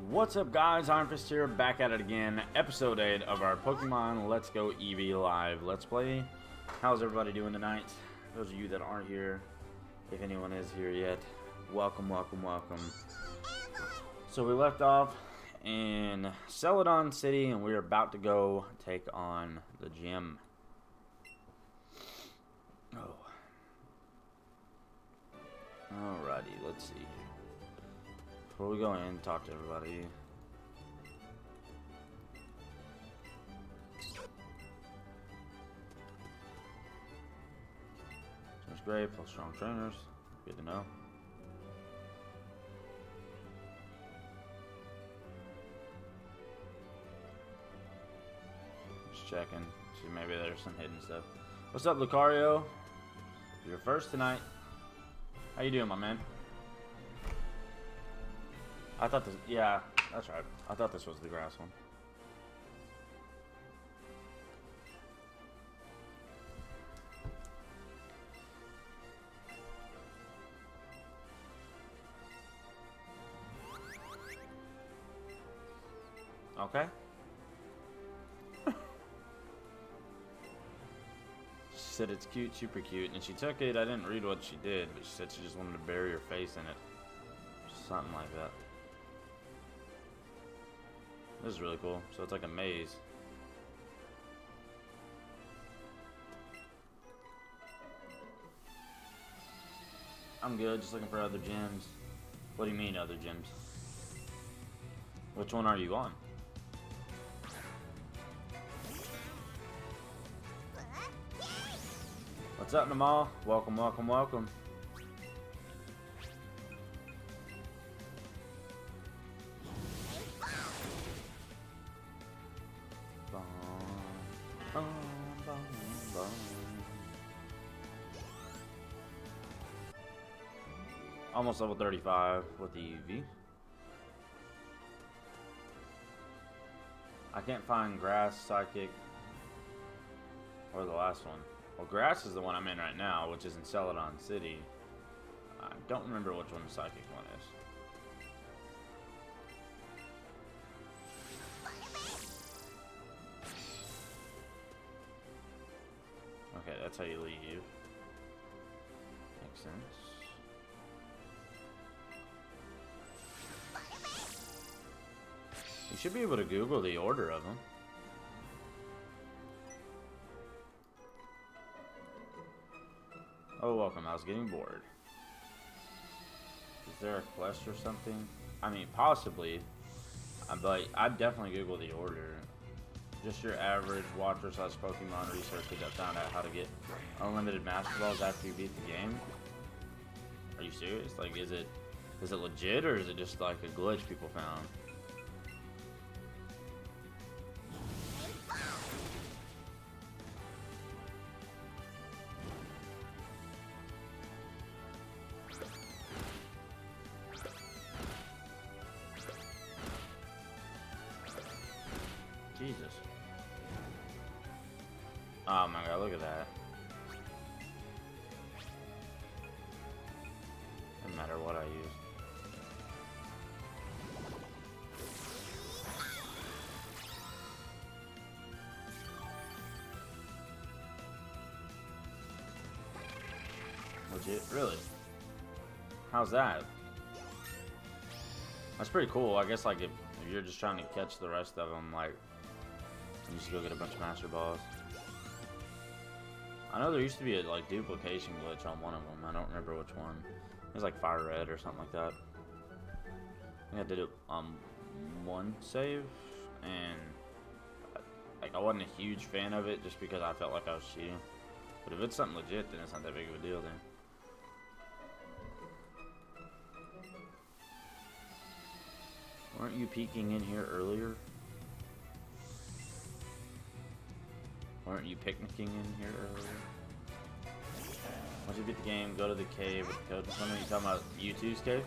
What's up, guys? Iron Fist here, back at it again. Episode 8 of our Pokemon Let's Go Eevee Live Let's Play. How's everybody doing tonight? Those of you that aren't here, if anyone is here yet, welcome, welcome, welcome. So we left off in Celadon City, and we're about to go take on the gym. Oh. Alrighty, let's see. Before we go in, talk to everybody. Seems great, plus strong trainers. Good to know. Just checking. See, maybe there's some hidden stuff. What's up, Lucario? You're first tonight. How you doing, my man? I thought this, yeah, that's right. I thought this was the grass one. Okay. She said it's cute, super cute, and she took it. I didn't read what she did, but she said she just wanted to bury her face in it. Something like that. This is really cool. So it's like a maze. I'm good, just looking for other gyms. What do you mean, other gyms? Which one are you on? What's up, Namal? Welcome, welcome, welcome. Almost level 35 with the Eevee. I can't find Grass, Psychic, or the last one. Well, Grass is the one I'm in right now, which is in Celadon City. I don't remember which one the Psychic one is. Okay, that's how you leave. Makes sense. You should be able to Google the order of them. Oh, welcome. I was getting bored. Is there a quest or something? I mean, possibly. But I'd definitely Google the order. Just your average watcher / Pokemon researcher that found out how to get unlimited Master Balls after you beat the game. Are you serious? Like, is it legit, or is it just like a glitch people found? Jesus. Oh my god, look at that. No matter what I use. Legit? Really? How's that? That's pretty cool. I guess like if you're just trying to catch the rest of them, like, you just go get a bunch of Master Balls. I know there used to be a like duplication glitch on one of them. I don't remember which one. It was like Fire Red or something like that. I think I did it one save, and like I wasn't a huge fan of it just because I felt like I was cheating. But if it's something legit, then it's not that big of a deal then. Weren't you peeking in here earlier? Weren't you picnicking in here earlier? Once you beat the game, go to the cave with the code. When are you talking about U2's cave?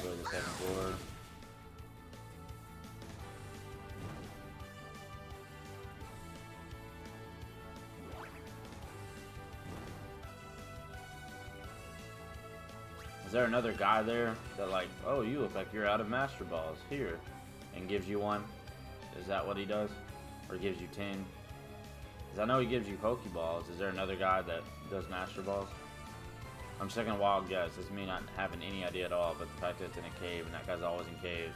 Go to the second floor. Is there another guy there that like, oh, you look like you're out of Master Balls here, and gives you one? Is that what he does? Or gives you 10? Because I know he gives you Pokeballs. Is there another guy that does Master Balls? I'm just taking a wild guess. This is me not having any idea at all, but the fact that it's in a cave and that guy's always in caves.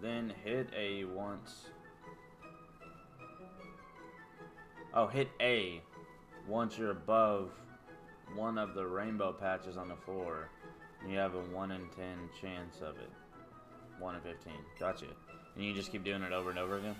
Then hit A once. Oh, hit A once you're above one of the rainbow patches on the floor. You have a 1 in 10 chance of it. 1 in 15. Gotcha. And you just keep doing it over and over again?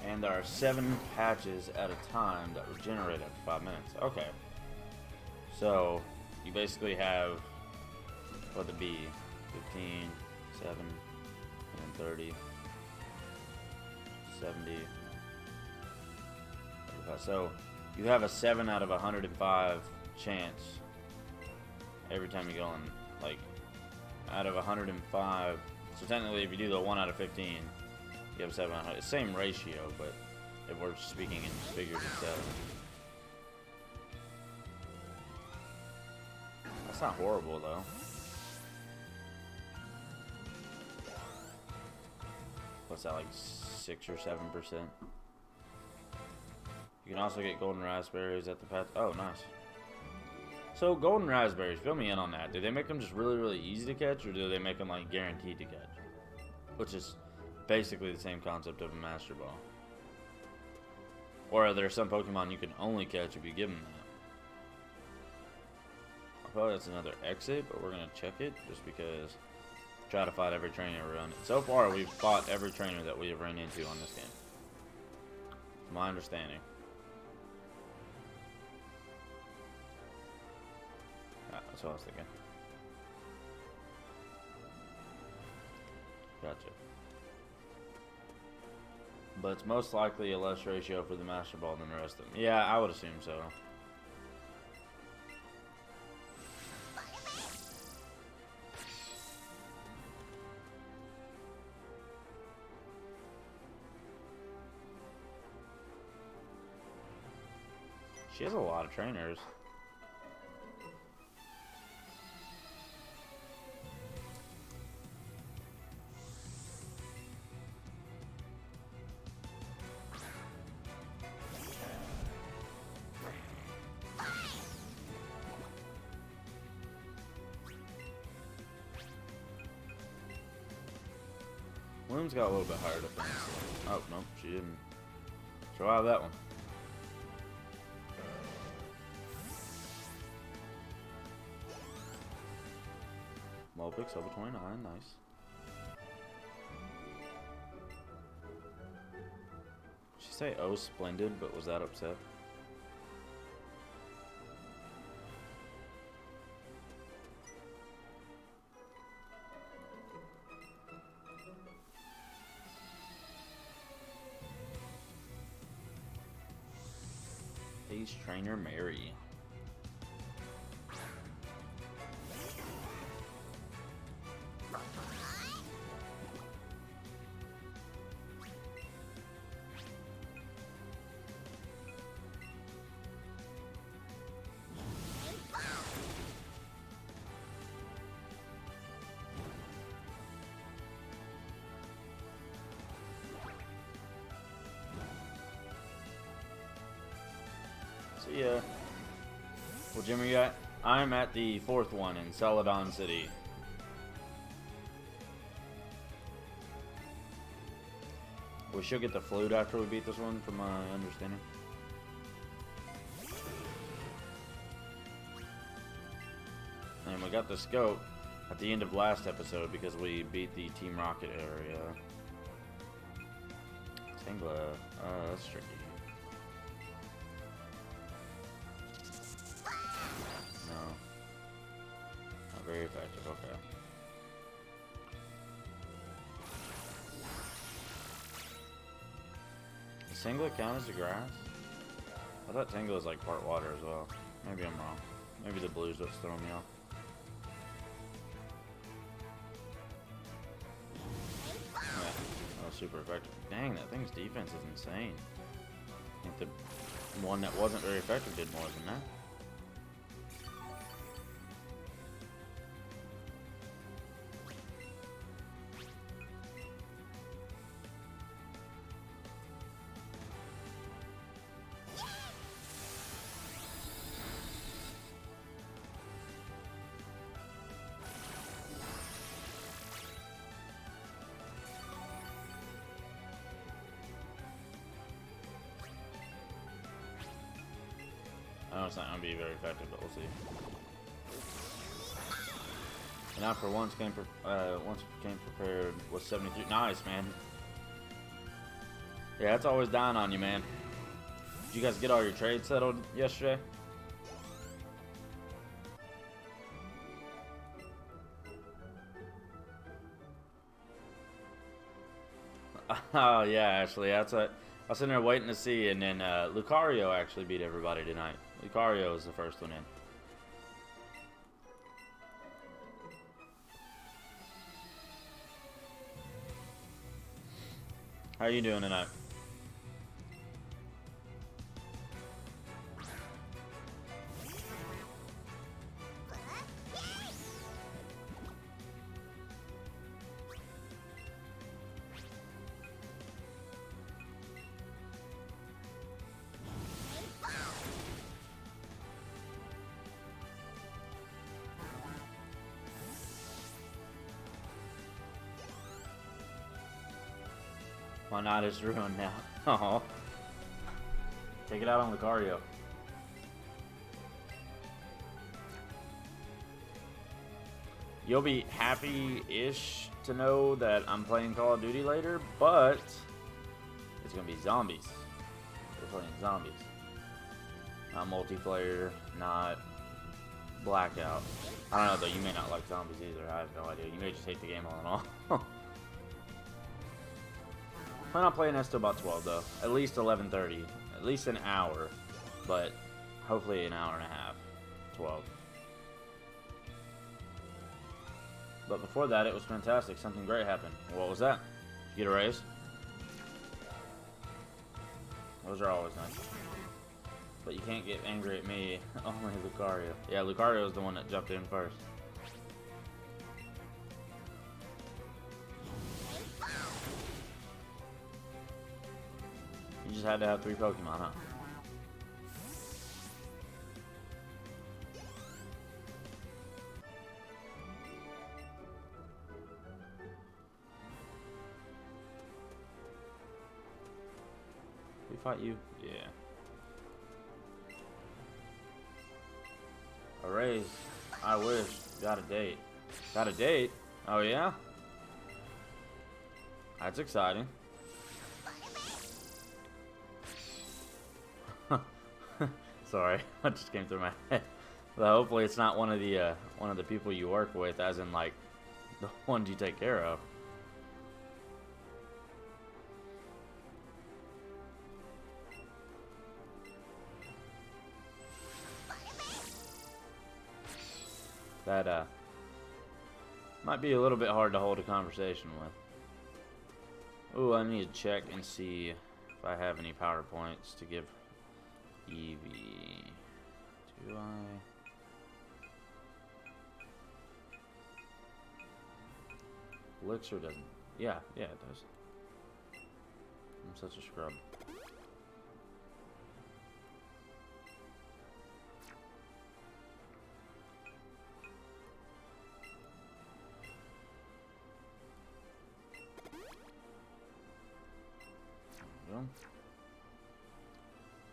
And there are 7 patches at a time that regenerate after 5 minutes. Okay. So, you basically have, what would it be? 15, 7, and then 30, 70, 35. So, you have a 7 out of 105 chance every time you go on, like, out of 105. So technically, if you do the 1 out of 15, you have 7 out of 100. Same ratio, but if we're speaking in figures instead. That's not horrible, though. What's that, like 6 or 7%? You can also get golden raspberries at the patch. Oh, nice. So, golden raspberries, fill me in on that. Do they make them just really, really easy to catch, or do they make them, like, guaranteed to catch? Which is basically the same concept of a Master Ball. Or are there some Pokemon you can only catch if you give them that? I thought that's another exit, but we're going to check it just because. Try to fight every trainer we run. So far, we've fought every trainer that we have run into on this game. It's my understanding. Ah, that's what I was thinking. Gotcha. But it's most likely a less ratio for the Master Ball than the rest of them. Yeah, I would assume so. She has a lot of trainers. Bloom's got a little bit higher defense. Oh, nope, she didn't survive that one. Molpix level 29, nice. Did she say, oh, splendid, but was that upset? Ace Trainer Mary. Yeah. Well, Jim, you got? I'm at the 4th one in Celadon City. We should get the flute after we beat this one, from my understanding. And we got the scope at the end of last episode because we beat the Team Rocket area. Tangla, that's tricky. Very effective, okay. Does Tangela count as a grass? I thought Tangela was like part water as well. Maybe I'm wrong. Maybe the blue's what's throwing me off. Yeah, that was super effective. Dang, that thing's defense is insane. I think the one that wasn't very effective did more than that. I know it's not going to be very effective, but we'll see. And I for once came prepared with 73. Nice, man. Yeah, it's always dying on you, man. Did you guys get all your trades settled yesterday? Oh yeah, actually, that's what I was sitting there waiting to see, and then Lucario actually beat everybody tonight. Lucario was the first one in. How are you doing tonight? My night is ruined now. Oh. Take it out on Lucario. You'll be happy-ish to know that I'm playing Call of Duty later, but it's gonna be zombies. We're playing zombies. Not multiplayer, not Blackout. I don't know though, you may not like zombies either, I have no idea. You may just hate the game all in all. Plan on playing this till about 12 though. At least 11:30. At least an hour. But hopefully an hour and a half. 12. But before that, it was fantastic. Something great happened. What was that? Did you get a raise? Those are always nice. But you can't get angry at me. Only Lucario. Yeah, Lucario is the one that jumped in first. You just had to have 3 Pokemon, huh? We fight you? Yeah. A raise. I wish. Got a date. Got a date? Oh yeah? That's exciting. Sorry, that just came through my head. But hopefully it's not one of the people you work with, as in like the ones you take care of. That might be a little bit hard to hold a conversation with. Ooh, I need to check and see if I have any PowerPoints to give Eevee. Do I? Elixir doesn't. Yeah, it does. I'm such a scrub.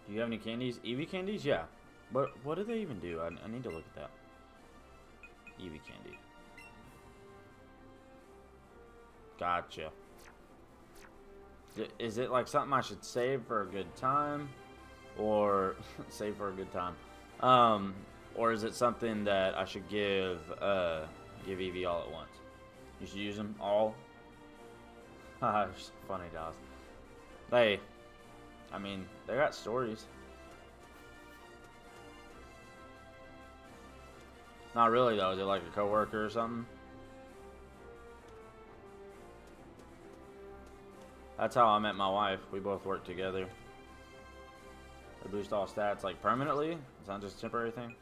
Do you have any candies? Eevee candies? Yeah. What do they even do? I need to look at that. Eevee candy. Gotcha. Is it like something I should save for a good time? Or save for a good time? Or is it something that I should give Eevee all at once? You should use them all? Haha, funny dolls. They, I mean, they got stories. Not really though. Is it like a coworker or something? That's how I met my wife. We both work together. They boost all stats like permanently. It's not just a temporary thing.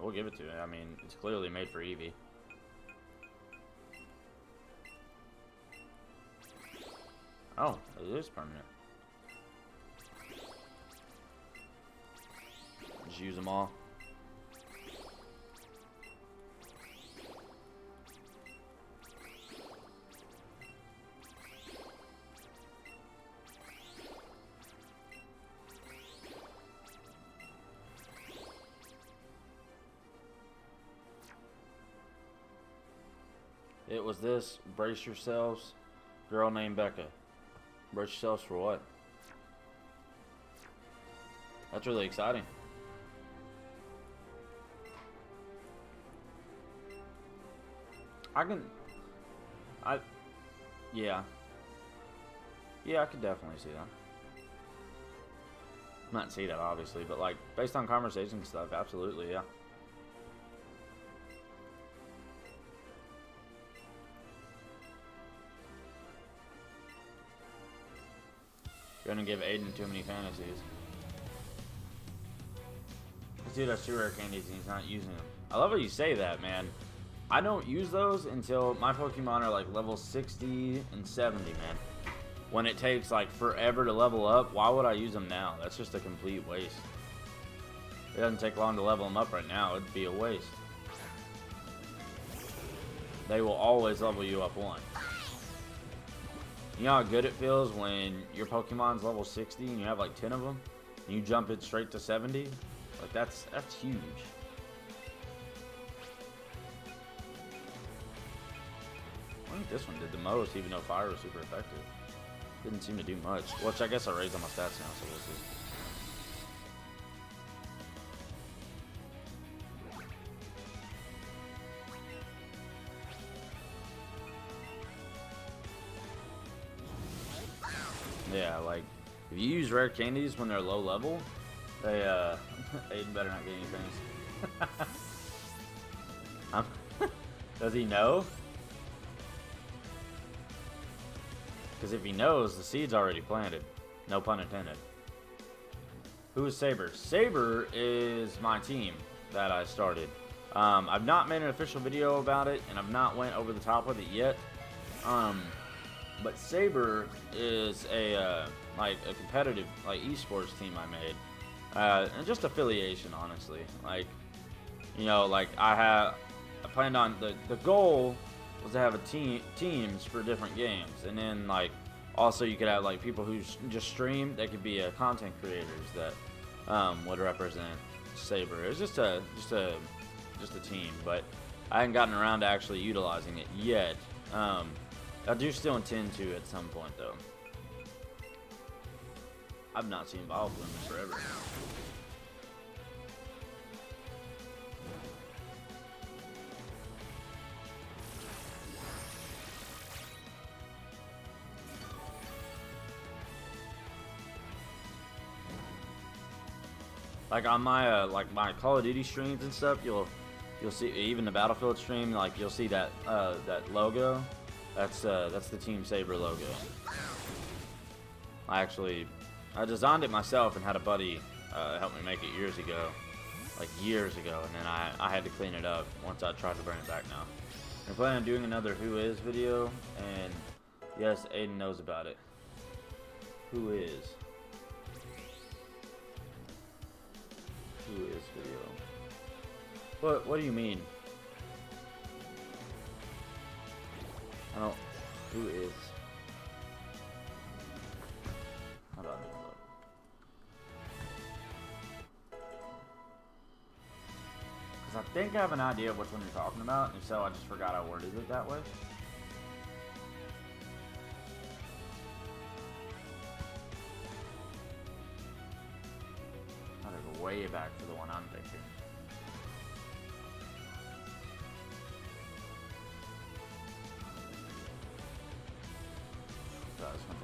We'll give it to it. I mean, it's clearly made for Eevee. Oh, it is permanent. Just use them all. It was this. Brace yourselves. Girl named Becca. Brace yourselves for what? That's really exciting. Yeah. Yeah, I could definitely see that. Not see that, obviously, but like, based on conversation and stuff, absolutely, yeah. You're gonna give Aiden too many fantasies. Dude, that's 2 rare candies and he's not using them. I love how you say that, man. I don't use those until my Pokemon are like level 60 and 70, man. When it takes like forever to level up, why would I use them now? That's just a complete waste. It doesn't take long to level them up right now. It'd be a waste. They will always level you up 1. You know how good it feels when your Pokemon's level 60 and you have like 10 of them, and you jump it straight to 70? Like that's huge. I think this one did the most, even though fire was super effective. Didn't seem to do much. Which I guess I raised on my stats now, so we'll see. Yeah, like, if you use rare candies when they're low level, they, Aiden better not get anything. Does he know? Because if he knows, the seed's already planted. No pun intended. Who is Saber? Saber is my team that I started. I've not made an official video about it, and I've not went over the top with it yet. But Saber is a like a competitive like esports team I made, and just affiliation, honestly. Like, you know, like I planned on the goal was to have teams for different games, and then like also you could have like people who just stream. That could be content creators that would represent Saber. It was just a team, but I hadn't gotten around to actually utilizing it yet. I do still intend to at some point, though. I've not seen Vileplume in forever. Like on my my Call of Duty streams and stuff, you'll see, even the Battlefield stream, like you'll see that that logo. That's the Team Saber logo. I designed it myself and had a buddy help me make it years ago, and then I had to clean it up once I tried to bring it back now. I'm planning on doing another Who Is video, and yes, Aiden knows about it. Who Is? Who Is video? What do you mean? I don't. Who is? How about this look? Because I think I have an idea of which one you're talking about, and so I just forgot I worded it that way. I gotta go way back to the one I'm thinking. It's gonna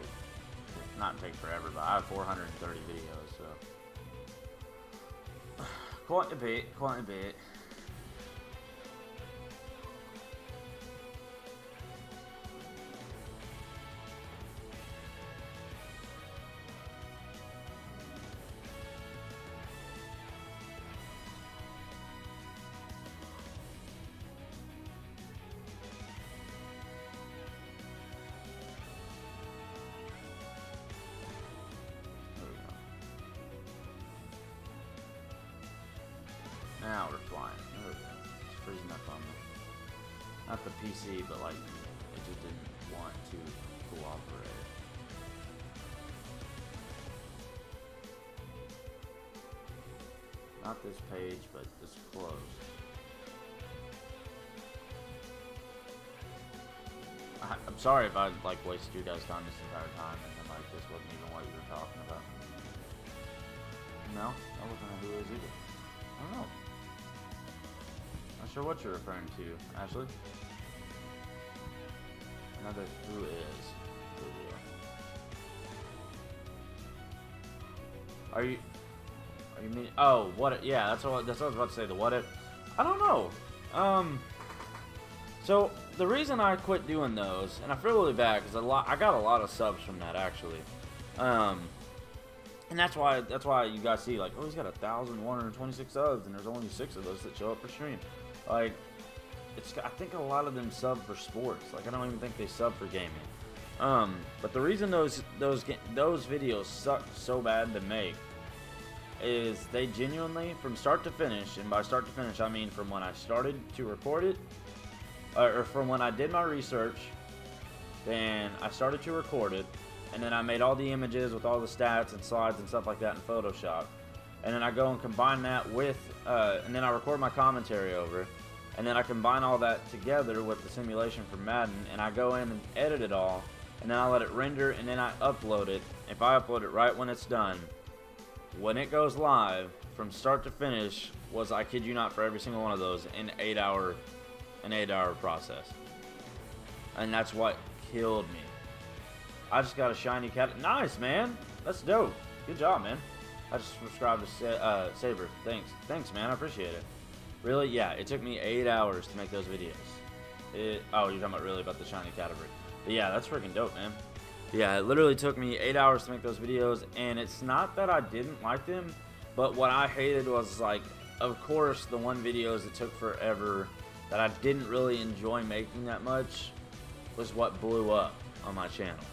not take forever, but I have 430 videos, so quite a bit. Now we're flying. There we go. It's freezing up on me. Not the PC, but like, it just didn't want to cooperate. Not this page, but this close. I'm sorry if I like wasted your guys' time this entire time and then like this wasn't even what you were talking about. No, that wasn't a Who Is either. I don't know. Not sure what you're referring to, Ashley. Another Who Is video. Are you mean? Oh, what? Yeah, that's what I was about to say. The what if? I don't know. So the reason I quit doing those, and I feel really bad because I got a lot of subs from that actually. And that's why you guys see like, oh, he's got 1,126 subs, and there's only 6 of those that show up for stream. Like, I think a lot of them sub for sports. Like, I don't even think they sub for gaming. But the reason those videos suck so bad to make is they genuinely, from start to finish, and by start to finish I mean from when I started to record it, or from when I did my research, Then I started to record it, and then I made all the images with all the stats and slides and stuff like that in Photoshop. And then I go and combine that with, and then I record my commentary over it. And then I combine all that together with the simulation for Madden, and I go in and edit it all, and then I let it render, and then I upload it. If I upload it right when it's done, when it goes live, from start to finish, was, I kid you not, for every single one of those, an 8-hour process. And that's what killed me. I just got a shiny cat. Nice, man. That's dope. Good job, man. I just subscribed to Saber. Thanks, man. I appreciate it. Really? Yeah, it took me 8 hours to make those videos. Oh, you're talking about really about the shiny category. But yeah, that's freaking dope, man. Yeah, it literally took me 8 hours to make those videos, and it's not that I didn't like them, but what I hated was, like, of course, the one videos that took forever that I didn't really enjoy making that much was what blew up on my channel.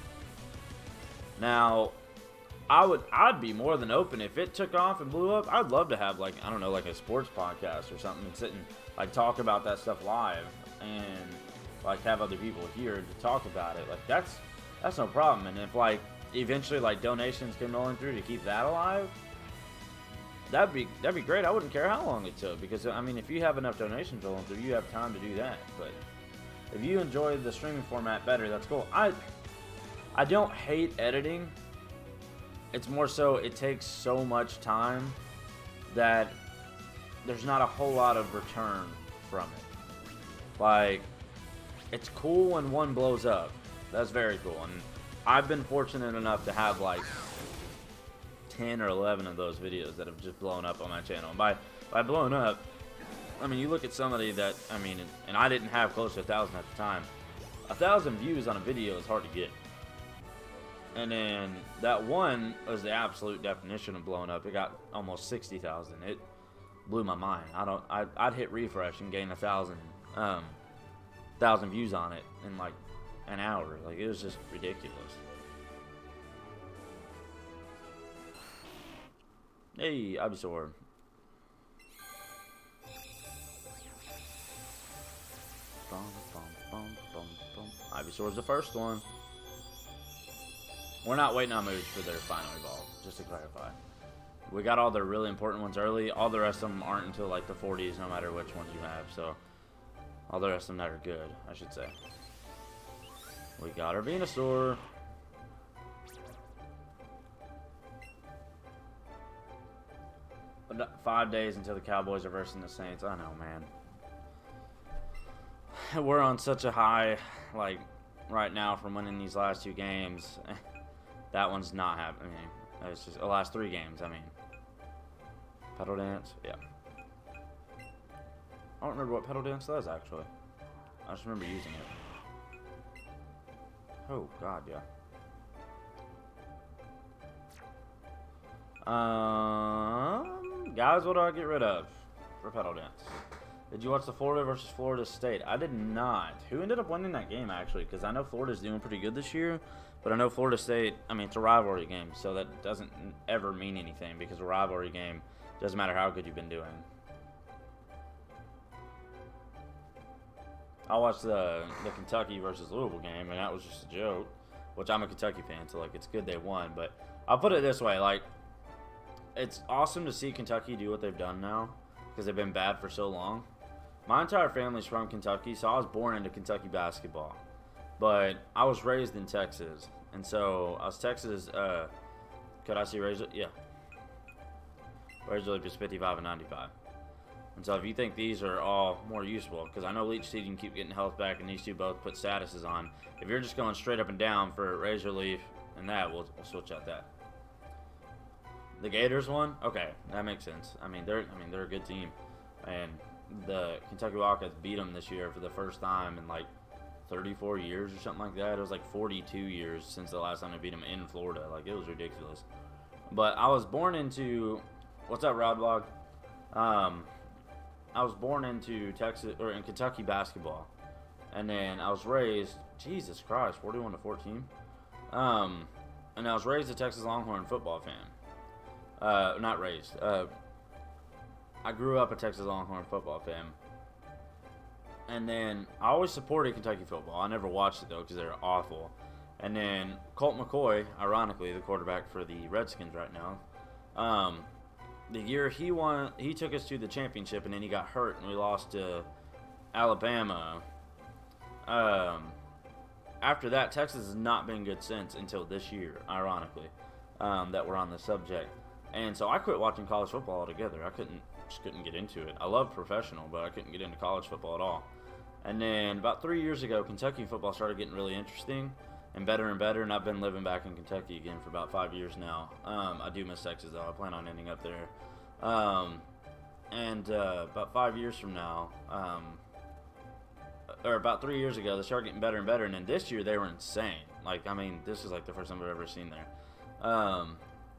Now, I'd be more than open if it took off and blew up. I'd love to have, like, I don't know, like a sports podcast or something and sit and, like, talk about that stuff live and, like, have other people here to talk about it. Like, that's no problem. And if, like, eventually, like, donations came rolling through to keep that alive, that'd be great. I wouldn't care how long it took, because, I mean, if you have enough donations rolling through, you have time to do that. But if you enjoy the streaming format better, that's cool. I don't hate editing. It's more so it takes so much time that there's not a whole lot of return from it. Like, it's cool when one blows up. That's very cool. And I've been fortunate enough to have like 10 or 11 of those videos that have just blown up on my channel. And by blowing up, I mean, you look at somebody that, I mean, and I didn't have close to 1,000 at the time. 1,000 views on a video is hard to get. And then that one was the absolute definition of blowing up. It got almost 60,000. It blew my mind. I'd hit refresh and gain 1,000 views on it in like an hour. Like, it was just ridiculous. Hey, Ivysaur. Ivysaur's the first one. We're not waiting on moves for their final evolve, just to clarify. We got all the really important ones early. All the rest of them aren't until like the 40s, no matter which ones you have. So, all the rest of them that are good, I should say. We got our Venusaur. But 5 days until the Cowboys are versing the Saints. I know, man. We're on such a high, like, right now from winning these last 2 games. That one's not happening. It's just the last 3 games, I mean. Pedal dance? Yeah. I don't remember what pedal dance does, actually. I just remember using it. Oh, God, yeah. Guys, what do I get rid of for pedal dance? Did you watch the Florida versus Florida State? I did not. Who ended up winning that game, actually? Because I know Florida's doing pretty good this year. But I know Florida State, I mean, it's a rivalry game, so that doesn't ever mean anything, because a rivalry game doesn't matter how good you've been doing. I watched the Kentucky versus Louisville game, and that was just a joke, which I'm a Kentucky fan, so, like, it's good they won. But I'll put it this way, like, it's awesome to see Kentucky do what they've done now, because they've been bad for so long. My entire family's from Kentucky, so I was born into Kentucky basketball. But I was raised in Texas, and so I was Texas, could I see Razor? Yeah. Razor Leaf is 55 and 95. And so if you think these are all more useful, because I know Leech Seed can keep getting health back, and these two both put statuses on. If you're just going straight up and down for Razor Leaf and that, we'll switch out that. The Gators one? Okay, that makes sense. I mean, they're a good team. And the Kentucky Wildcats beat them this year for the first time in, like, 34 years or something like that. It was like 42 years since the last time they beat them in Florida. Like, it was ridiculous. But I was born into, what's up, Rodblog? I was born into Texas, or in Kentucky basketball. And then I was raised, Jesus Christ, 41 to 14. And I was raised a Texas Longhorn football fan. Not raised. I grew up a Texas Longhorn football fan. And then I always supported Kentucky football. I never watched it though because they're awful. And then Colt McCoy, ironically, the quarterback for the Redskins right now, the year he won, he took us to the championship, and then he got hurt, and we lost to Alabama. After that, Texas has not been good since until this year, ironically, that we're on the subject. And so I quit watching college football altogether. I just couldn't get into it. I love professional, but I couldn't get into college football at all. And then about 3 years ago, Kentucky football started getting really interesting and better, and I've been living back in Kentucky again for about 5 years now. I do miss Texas, though. I plan on ending up there. About 5 years from now, or about 3 years ago, they started getting better and better, and then this year they were insane. Like, I mean, this is like the first time I've ever seen there.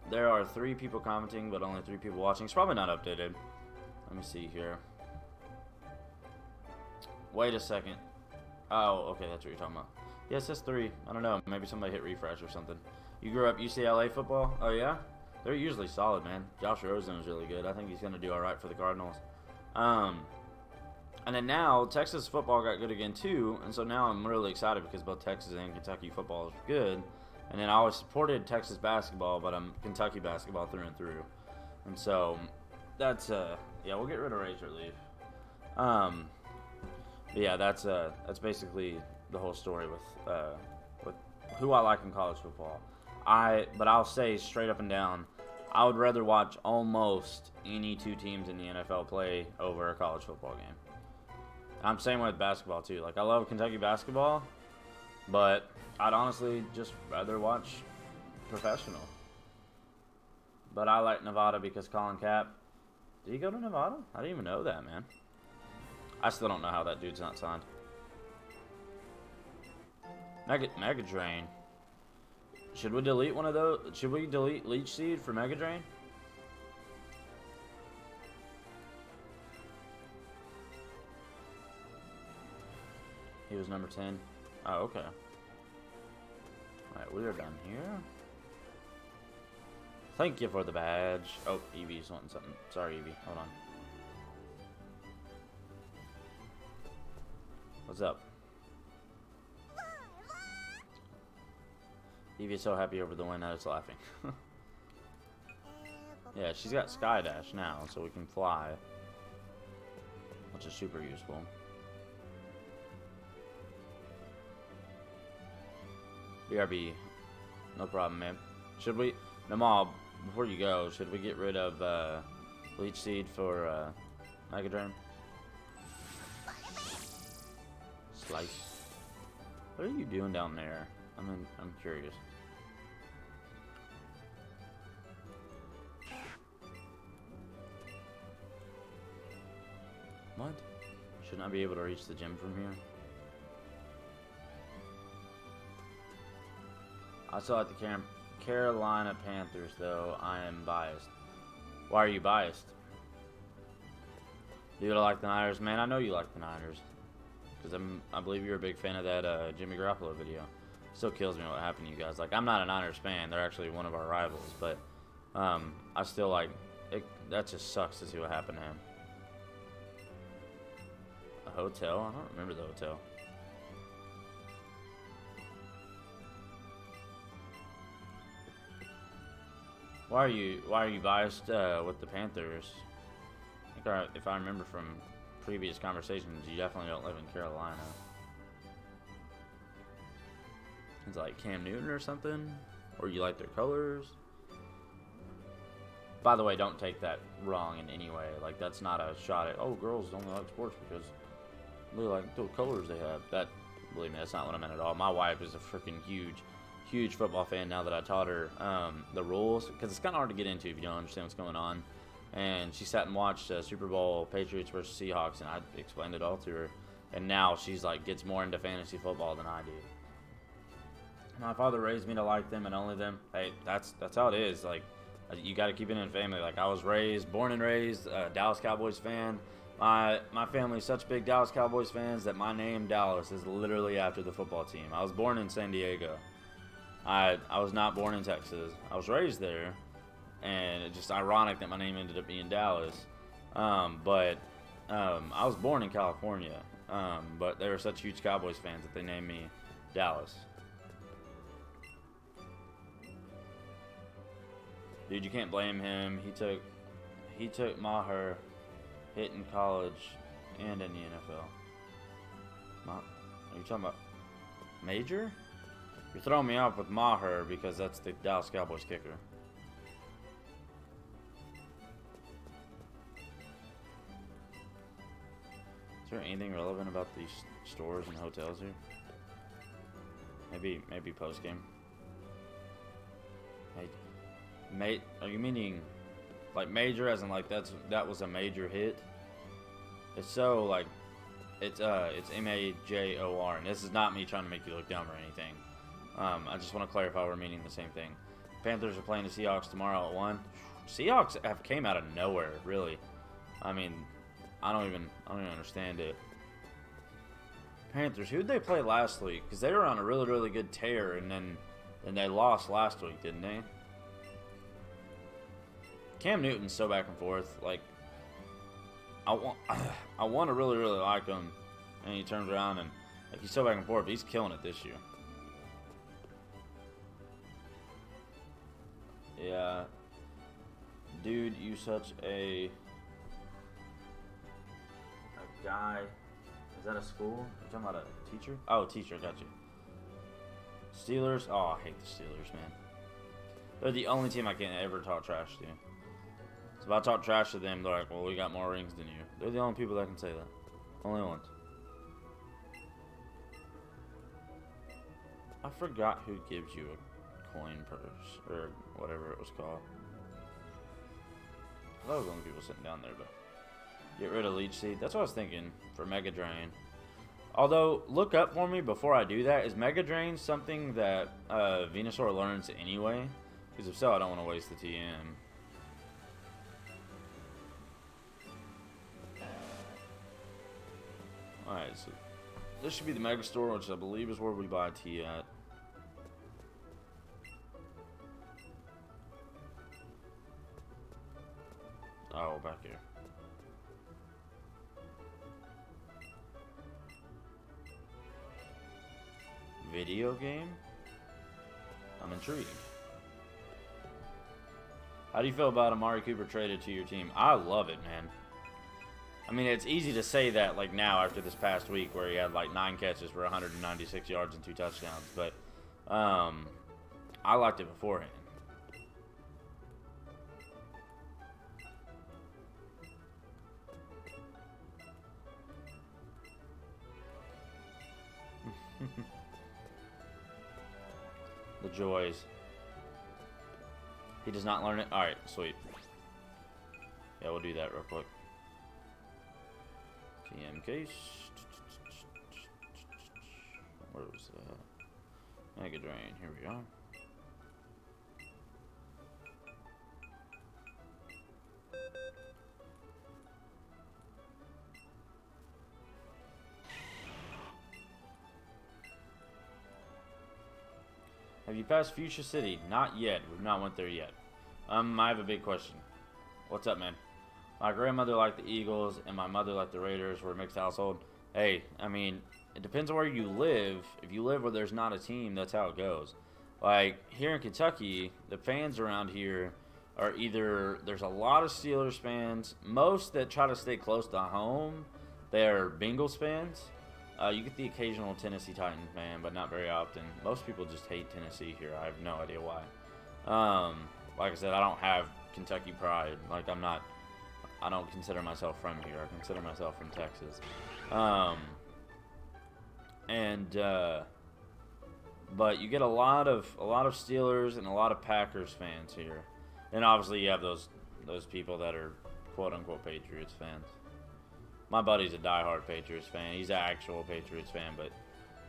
There are 3 people commenting, but only 3 people watching. It's probably not updated. Let me see here. Wait a second. Oh, okay, that's what you're talking about. Yes, it says 3. I don't know. Maybe somebody hit refresh or something. You grew up UCLA football? Oh, yeah? They're usually solid, man. Josh Rosen is really good. I think he's going to do all right for the Cardinals. And then now, Texas football got good again, too. And so now I'm really excited because both Texas and Kentucky football is good. And then I always supported Texas basketball, but I'm Kentucky basketball through and through. And so that's, yeah, we'll get rid of Razor Leaf. But yeah, that's basically the whole story with who I like in college football. But I'll say straight up and down, I would rather watch almost any 2 teams in the NFL play over a college football game. I'm same with basketball too. Like, I love Kentucky basketball, but I'd honestly just rather watch professional. But I like Nevada because Colin Kapp, did he go to Nevada? I didn't even know that, man. I still don't know how that dude's not signed. Mega Drain. Should we delete one of those? Should we delete Leech Seed for Mega Drain? He was number 10. Oh, okay. Alright, we are done here. Thank you for the badge. Oh, Eevee's wanting something. Sorry, Eevee. Hold on. What's up? Eevee's so happy over the win that it's laughing. Yeah, she's got Skydash now, so we can fly. Which is super useful. BRB. No problem, man. Should we... Namal, before you go, should we get rid of Leech Seed for Mega Drain? Slice. What are you doing down there? I'm curious. What? Shouldn't I be able to reach the gym from here? I still like the Carolina Panthers, though. I am biased. Why are you biased? Dude, I like the Niners. Man, I know you like the Niners. Because I believe you're a big fan of that Jimmy Garoppolo video. Still kills me what happened to you guys. Like, I'm not a Niners fan. They're actually one of our rivals. But I still like it. That just sucks to see what happened to him. A hotel? I don't remember the hotel. Why are you biased with the Panthers? I think if I remember from previous conversations, you definitely don't live in Carolina. It's like Cam Newton or something, or you like their colors. By the way, don't take that wrong in any way. Like, that's not a shot at, oh, girls only like sports because they like the colors they have. That, believe me, that's not what I meant at all. My wife is a freaking huge football fan now that I taught her the rules, because it's kind of hard to get into if you don't understand what's going on. And she sat and watched Super Bowl Patriots versus Seahawks, and I explained it all to her. And now she's like gets more into fantasy football than I do. My father raised me to like them and only them. Hey, that's how it is. Like, you got to keep it in family. Like, I was born and raised Dallas Cowboys fan. My family is such big Dallas Cowboys fans that my name Dallas is literally after the football team. I was born in San Diego. I was not born in Texas. I was raised there, and it's just ironic that my name ended up being Dallas. I was born in California, But they were such huge Cowboys fans that they named me Dallas. Dude, you can't blame him. He took Maher hit in college and in the NFL. Are you talking about Major? You're throwing me off with Maher because that's the Dallas Cowboys kicker. Is there anything relevant about these stores and hotels here? Maybe post game. Hey, mate, are you meaning like major as in like that was a major hit? It's so like it's MAJOR, and this is not me trying to make you look dumb or anything. I just want to clarify we're meaning the same thing. Panthers are playing the Seahawks tomorrow at 1. Seahawks have came out of nowhere, really. I mean, I don't even understand it. Panthers, who'd they play last week? Because they were on a really good tear, and then they lost last week, didn't they? Cam Newton's so back and forth. Like, I want to really like him, and he turns around and like he's so back and forth. But he's killing it this year. Yeah, dude, you such a guy. Is that a school? You talking about a teacher? Oh, teacher, got you. Steelers. Oh, I hate the Steelers, man. They're the only team I can ever talk trash to. So if I talk trash to them, they're like, well, we got more rings than you. They're the only people that can say that. Only ones. I forgot who gives you a coin purse, or whatever it was called. I thought it was only people sitting down there, but... Get rid of Leech Seed. That's what I was thinking for Mega Drain. Although, look up for me before I do that. Is Mega Drain something that Venusaur learns anyway? Because if so, I don't want to waste the TM. Alright, so this should be the Mega Store, which I believe is where we buy tea at. Oh, back here. Video game? I'm intrigued. How do you feel about Amari Cooper traded to your team? I love it, man. I mean, it's easy to say that like now after this past week where he had like 9 catches for 196 yards and 2 touchdowns, but I liked it beforehand. The joys. He does not learn it. Alright, sweet. Yeah, we'll do that real quick. TM case. Where was that? Mega Drain. Here we are. Have you passed Fuchsia City? Not yet. We've not went there yet. I have a big question. What's up, man? My grandmother liked the Eagles, and my mother liked the Raiders. We're a mixed household. Hey, I mean, it depends on where you live. If you live where there's not a team, that's how it goes. Like, here in Kentucky, the fans around here are either... There's a lot of Steelers fans. Most that try to stay close to home, they're Bengals fans. You get the occasional Tennessee Titans fan, but not very often. Most people just hate Tennessee here. I have no idea why. Like I said, I don't have Kentucky pride. Like, I don't consider myself from here. I consider myself from Texas. But you get a lot of Steelers and a lot of Packers fans here. And obviously you have those people that are quote unquote Patriots fans. My buddy's a diehard Patriots fan. He's an actual Patriots fan, but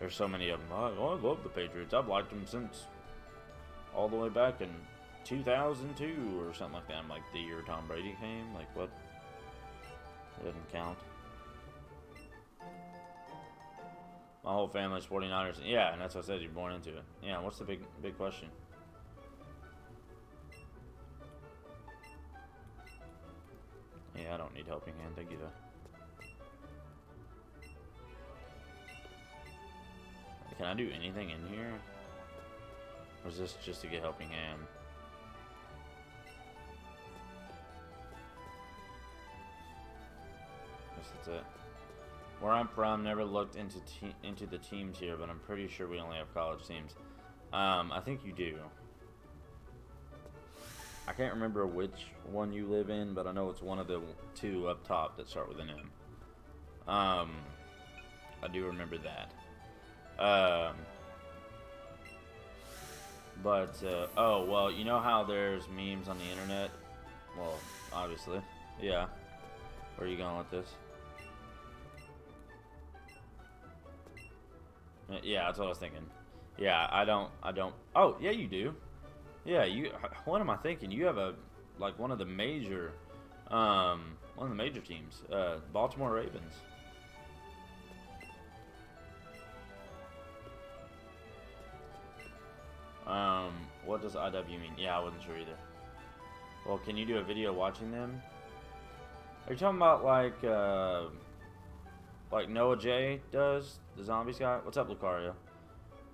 there's so many of them. Oh, I love the Patriots. I've liked them since all the way back in 2002 or something like that. I'm like, the year Tom Brady came? Like, what? It doesn't count. My whole family's 49ers. Yeah, and that's what I said. You're born into it. Yeah, what's the big question? Yeah, I don't need helping hand. Thank you, though. Can I do anything in here? Or is this just to get helping hand? Guess that's it. Where I'm from, never looked into the teams here, but I'm pretty sure we only have college teams. I think you do. I can't remember which one you live in, but I know it's one of the two up top that start with an M. I do remember that. Oh, well, you know how there's memes on the internet? Well, obviously. Yeah. Where are you going with this? Yeah, that's what I was thinking. Yeah, I don't. Oh, yeah, you do. Yeah, you. What am I thinking? You have one of the major teams, Baltimore Ravens. What does IW mean? Yeah, I wasn't sure either. Well, can you do a video watching them? Are you talking about like Noah J does, the Zombies guy? What's up, Lucario?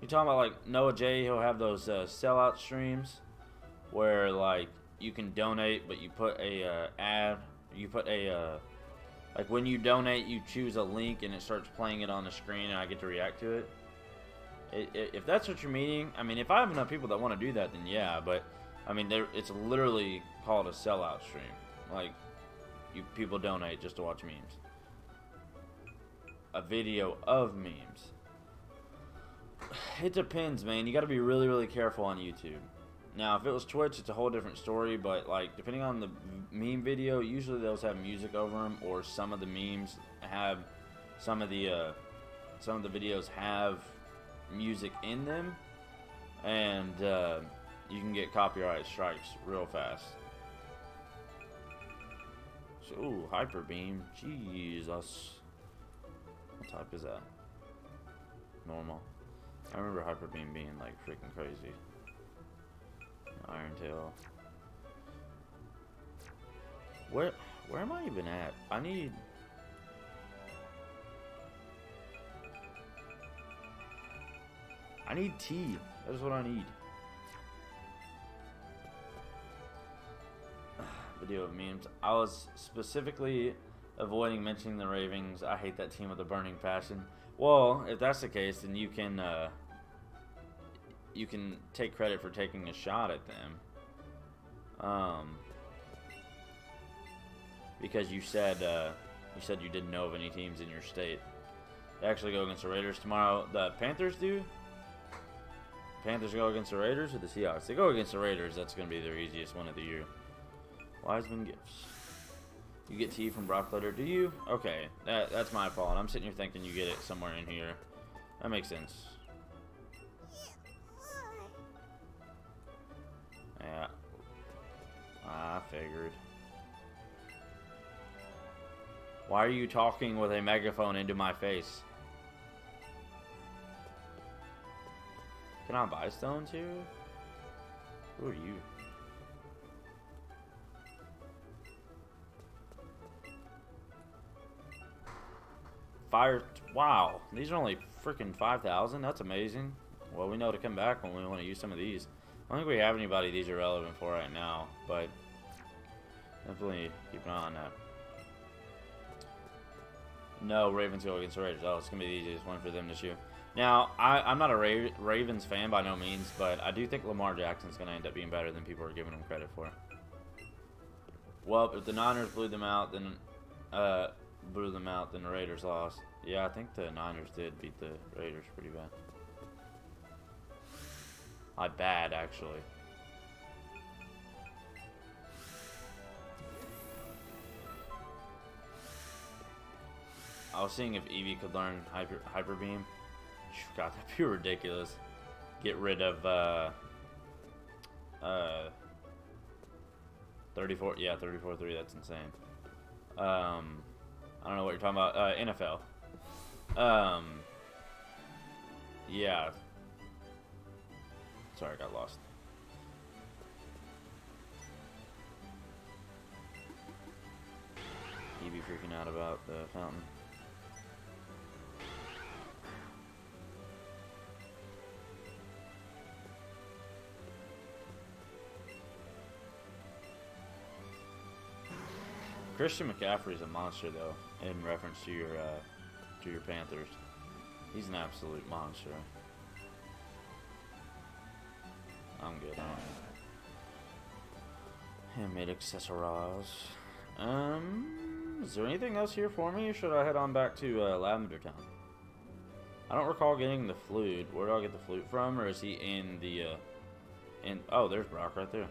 You talking about like Noah J? He'll have those sellout streams where like you can donate, but you put a ad. You put a like when you donate, you choose a link and it starts playing it on the screen, and I get to react to it. If that's what you're meaning, I mean, if I have enough people that want to do that, then yeah. But I mean, it's literally called a sellout stream. Like people donate just to watch memes. A video of memes. It depends, man. You got to be really, really careful on YouTube. Now, if it was Twitch, it's a whole different story. But like, depending on the meme video, usually they'll have music over them, or some of the memes have some of the videos have music in them, and you can get copyright strikes real fast. So, ooh, Hyper Beam. Jesus. What type is that? Normal. I remember Hyper Beam being like freaking crazy. Iron Tail. Where am I even at? I need tea. That is what I need. Video of memes. I was specifically avoiding mentioning the Ravens. I hate that team with a burning passion. Well, if that's the case, then you can take credit for taking a shot at them. Because you said you didn't know of any teams in your state. They actually go against the Raiders tomorrow. The Panthers do. Panthers go against the Raiders or the Seahawks? They go against the Raiders. That's going to be their easiest one of the year. Wiseman gifts. You get tea from Brock Letter. Do you? Okay, that's my fault. I'm sitting here thinking you get it somewhere in here. That makes sense. Yeah. I figured. Why are you talking with a megaphone into my face? Can I buy stones here? Who are you? Wow, these are only freaking 5,000. That's amazing. Well, we know to come back when we want to use some of these. I don't think we have anybody these are relevant for right now, but definitely keep an eye on that. No, Ravens go against the Raiders. Oh, it's going to be the easiest one for them this year. Now, I'm not a Ravens fan by no means, but I do think Lamar Jackson's going to end up being better than people are giving him credit for. Well, if the Niners blew them out, then the Raiders lost. Yeah, I think the Niners did beat the Raiders pretty bad. Bad, actually. I was seeing if Eevee could learn Hyper Beam. God, that'd be ridiculous. Get rid of 34. Yeah, 34-3. That's insane. I don't know what you're talking about. NFL. Yeah. Sorry, I got lost. Eevee freaking out about the fountain. Christian McCaffrey's a monster, though, in reference to your Panthers. He's an absolute monster. I'm good on it. Handmade accessories. Is there anything else here for me, or should I head on back to Lavender Town? I don't recall getting the flute. Where do I get the flute from, or is he in the, oh, there's Brock right there.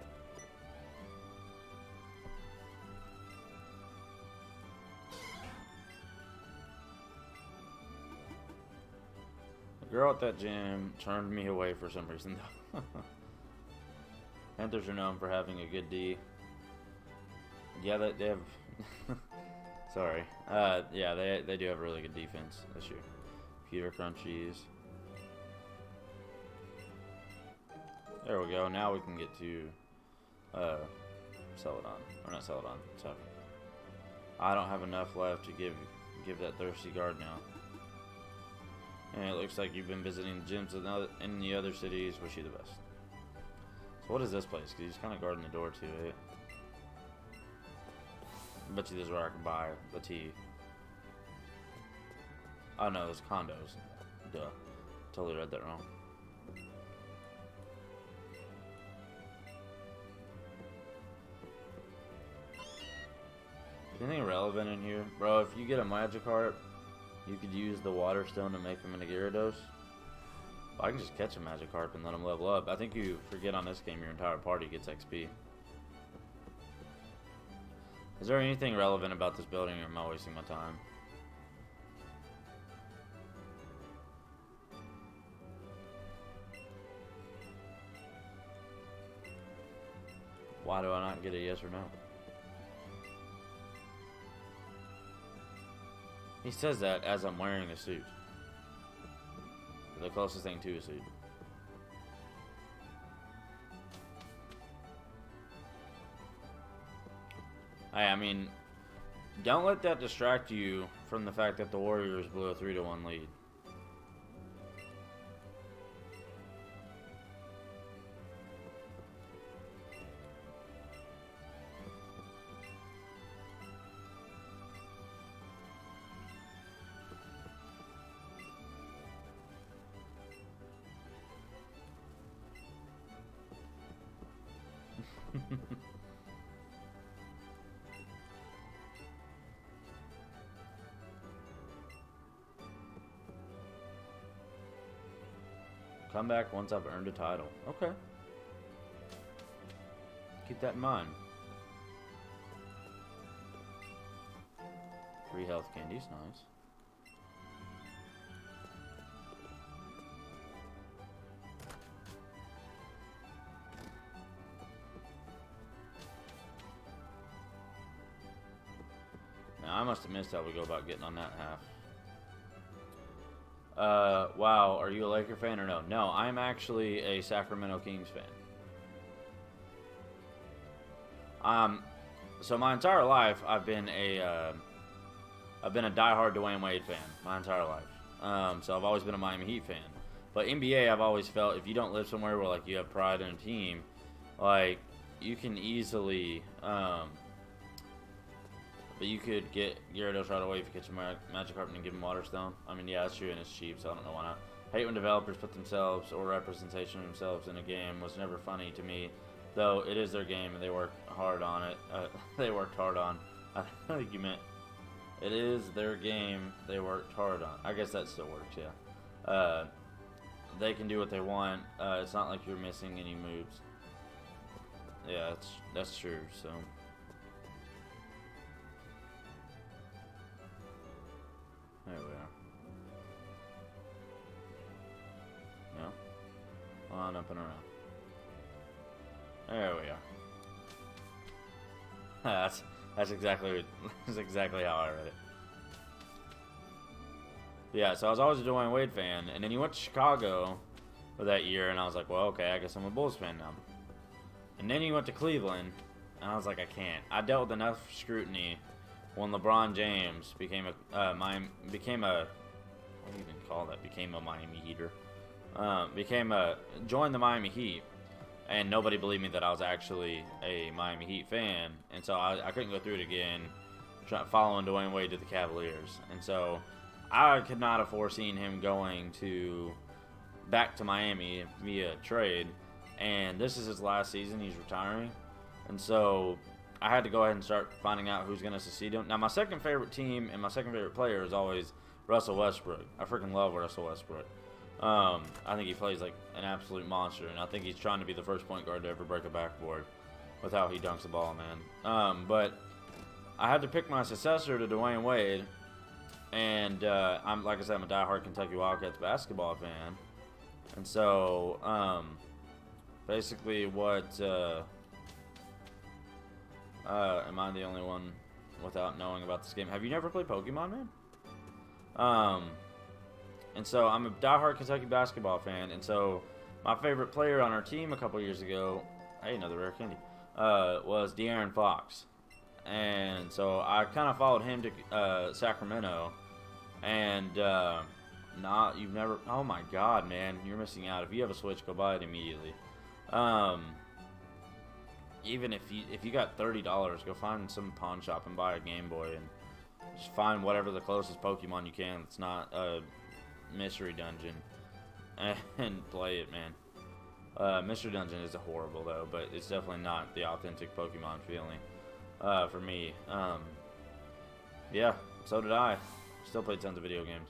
The girl at that gym turned me away for some reason, though. Panthers are known for having a good D. Yeah, they have... Sorry. Yeah, they do have a really good defense this year. Peter Crunchies. There we go. Now we can get to Celadon. Or not Celadon. Sorry. I don't have enough left to give that thirsty guard now. And it looks like you've been visiting gyms in the other cities. Wish you the best. So what is this place? Because he's kind of guarding the door too, eh? I bet you this is where I can buy the tea. Oh no, those condos. Duh. Totally read that wrong. Anything relevant in here? Bro, if you get a Magikarp, you could use the Water Stone to make him into Gyarados. I can just catch a Magikarp and let him level up. I think you forget on this game your entire party gets XP. Is there anything relevant about this building, or am I wasting my time? Why do I not get a yes or no? He says that as I'm wearing a suit. The closest thing to a suit. I mean, don't let that distract you from the fact that the Warriors blew a 3-1 lead. Come back once I've earned a title. Okay. Keep that in mind. Free health candies, nice. Now I must have missed how we go about getting on that half. Wow, are you a Laker fan or no? No, I'm actually a Sacramento Kings fan. So my entire life, I've been a diehard Dwayne Wade fan my entire life. So I've always been a Miami Heat fan. But NBA, I've always felt if you don't live somewhere where like you have pride in a team, like you can easily, but you could get Gyarados right away if you catch a Magikarp and give him Water Stone. I mean, yeah, that's true, and it's cheap, so I don't know why not. Hate when developers put themselves or representation of themselves in a game. Was never funny to me, though it is their game and they work hard on it. They worked hard on. I think you meant it is their game they worked hard on. I guess that still works, yeah. They can do what they want. It's not like you're missing any moves. Yeah, that's true, so... There we are. No? On up and around. There we are. that's exactly how I read it. Yeah, so I was always a Dwayne Wade fan, and then he went to Chicago for that year, and I was like, well, okay, I guess I'm a Bulls fan now. And then he went to Cleveland, and I was like, I can't. I dealt with enough scrutiny when LeBron James became a Miami Heater. Joined the Miami Heat, and nobody believed me that I was actually a Miami Heat fan, and so I couldn't go through it again. following Dwayne Wade to the Cavaliers. And so I could not have foreseen him going back to Miami via trade. And this is his last season. He's retiring. And so I had to go ahead and start finding out who's going to succeed him. Now, my second favorite team and my second favorite player is always Russell Westbrook. I freaking love Russell Westbrook. I think he plays like an absolute monster, and I think he's trying to be the first point guard to ever break a backboard with how he dunks the ball, man. But I had to pick my successor to Dwayne Wade, and like I said, I'm a diehard Kentucky Wildcats basketball fan, and so basically, what am I the only one without knowing about this game? Have you never played Pokemon, man? And so I'm a diehard Kentucky basketball fan, and so my favorite player on our team a couple years ago, hey, another rare candy, was De'Aaron Fox. And so I kind of followed him to Sacramento, and you've never, oh my god, man, you're missing out. If you have a Switch, go buy it immediately. Even if you got $30, go find some pawn shop and buy a Game Boy, and just find whatever the closest Pokemon you can that's not a Mystery Dungeon, and play it, man. Mystery Dungeon is horrible though, but it's definitely not the authentic Pokemon feeling for me. Yeah, so did I. Still play tons of video games.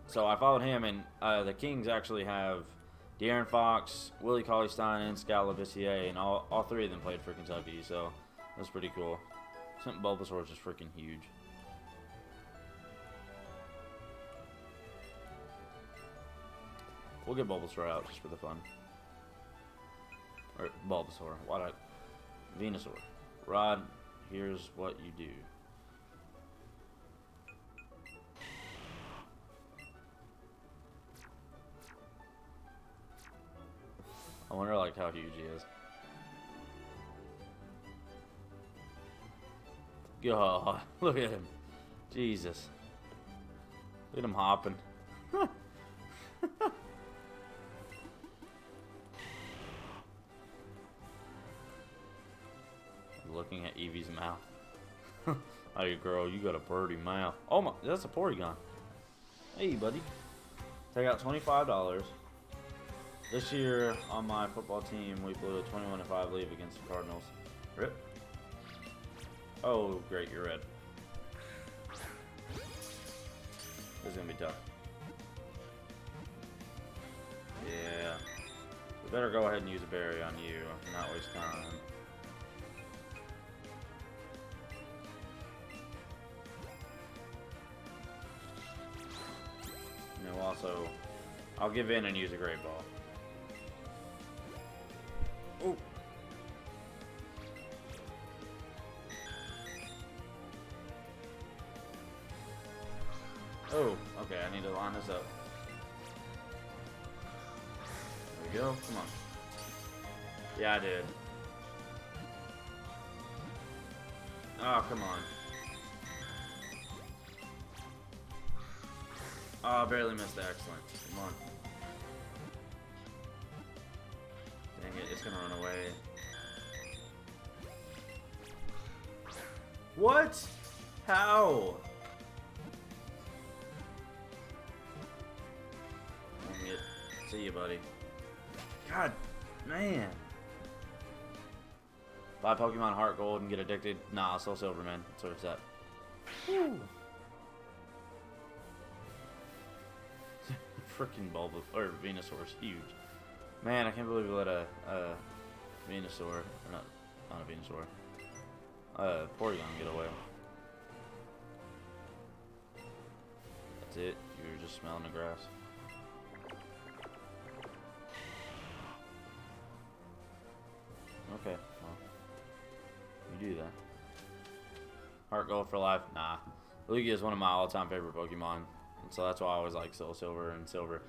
So I followed him, and the Kings actually have De'Aaron Fox, Willie Cauley-Stein, and Scal Labissiere, and all three of them played for Kentucky, so that's pretty cool. Bulbasaur is just freaking huge. We'll get Bulbasaur out just for the fun. Or Bulbasaur. Why not? Venusaur. Rod, here's what you do. I wonder like how huge he is. God, look at him. Jesus. Look at him hopping. Looking at Eevee's mouth. Hey girl, you got a pretty mouth. Oh my, that's a Porygon. Hey buddy. Take out $25. This year on my football team, we blew a 21-5 lead against the Cardinals. Rip. Oh, great, you're red. This is gonna be tough. Yeah. We better go ahead and use a berry on you, not waste time. And we'll also, I'll give in and use a great ball. Oh. Oh, okay, I need to line this up. There we go, come on. Yeah, I did. Oh, come on. Oh, I barely missed the excellent. Come on. Dang it, it's gonna run away. What? How? Dang it. See you, buddy. God, man. Buy Pokemon Heart Gold and get addicted. Nah, Soul Silver, man. That's where it's at. Woo. Freaking Bulbasaur, or Venusaur is huge. Man, I can't believe we let a Venusaur, or not a Venusaur, Porygon get away. That's it. You were just smelling the grass. Okay, well, you do that. Heart Gold for life? Nah. Lugia is one of my all-time favorite Pokemon. And so that's why I always like Soul Silver and Silver.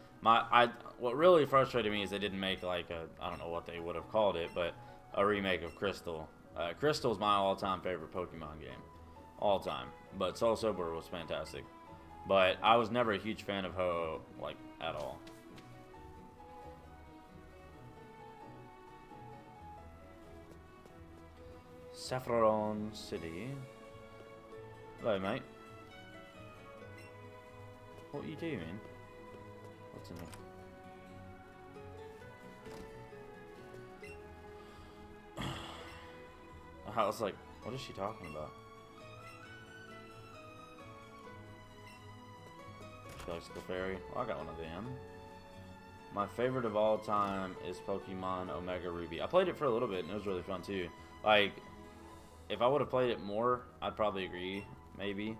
What really frustrated me is they didn't make like I don't know what they would have called it, but a remake of Crystal. Crystal's my all-time favorite Pokemon game. All time. But Soul Silver was fantastic. But I was never a huge fan of Ho-Oh, like, at all. Saffron City. Hello, mate. What are you doing? What's in it? I was like, what is she talking about? She likes the fairy. Well, I got one of them. My favorite of all time is Pokemon Omega Ruby. I played it for a little bit and it was really fun too. Like, if I would have played it more, I'd probably agree. Maybe.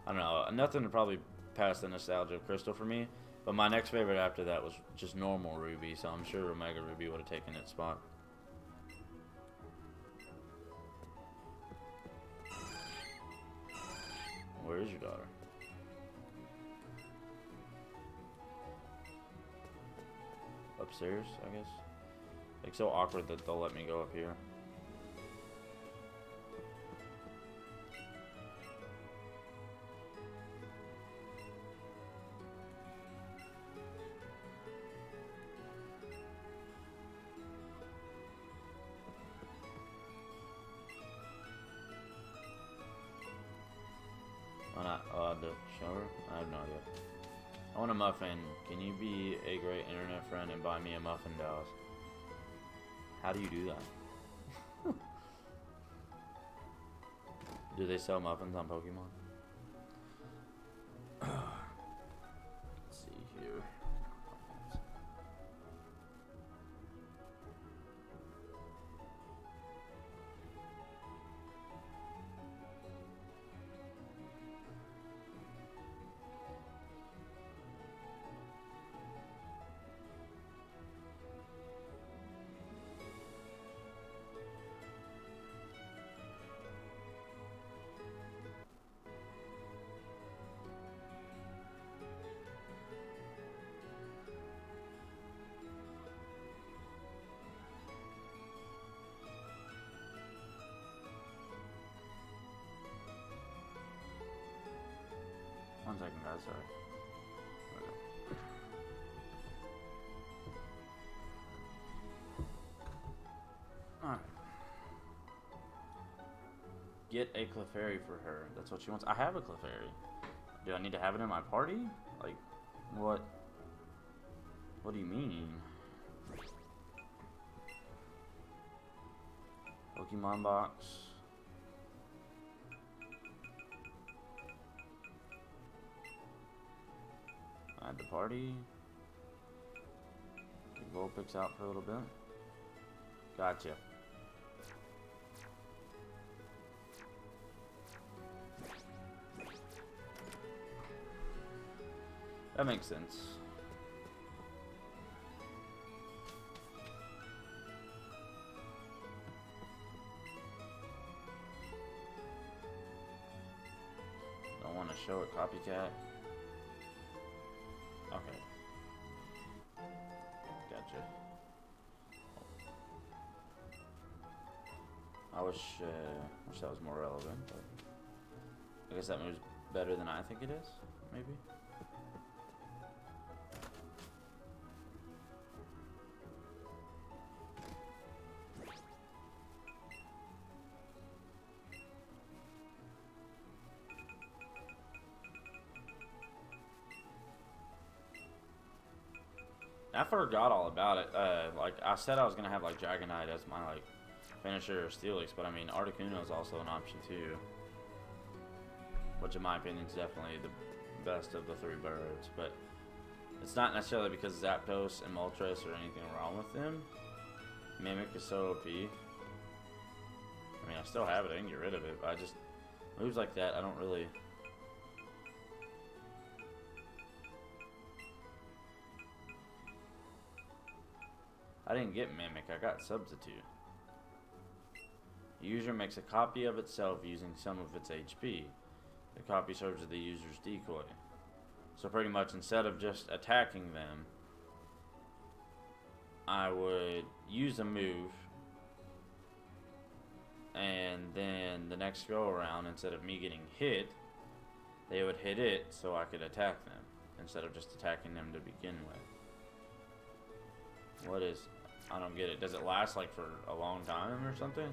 I don't know. Nothing to probably pass the nostalgia of Crystal for me. But my next favorite after that was just normal Ruby. So I'm sure Omega Ruby would have taken its spot. Where is your daughter? Upstairs, I guess. Like, so awkward that they'll let me go up here. Why not? Oh, the shower? I have no idea. I want a muffin. Can you be a great internet friend and buy me a muffin, Dallas? How do you do that? Do they sell muffins on Pokemon? Let's see here. One second, guys, sorry. Alright. Get a Clefairy for her. That's what she wants. I have a Clefairy. Do I need to have it in my party? Like, what? What do you mean? Pokemon box. Add the party. Get Vulpix out for a little bit. Gotcha. That makes sense. Don't want to show a copycat. Okay. Gotcha. I wish that was more relevant, but I guess that moves better than I think it is, maybe. I forgot all about it. Like I said, I was gonna have like Dragonite as my like finisher or Steelix, but I mean Articuno is also an option too, which in my opinion is definitely the best of the three birds. But it's not necessarily because Zapdos and Moltres or anything wrong with them. Mimic is so OP. I mean, I still have it. I can get rid of it, but I just moves like that. I don't really. I didn't get Mimic, I got Substitute. The user makes a copy of itself using some of its HP. The copy serves as the user's decoy. So pretty much instead of just attacking them, I would use a move, and then the next go around, instead of me getting hit, they would hit it so I could attack them, instead of just attacking them to begin with. What is... I don't get it. Does it last like for a long time or something?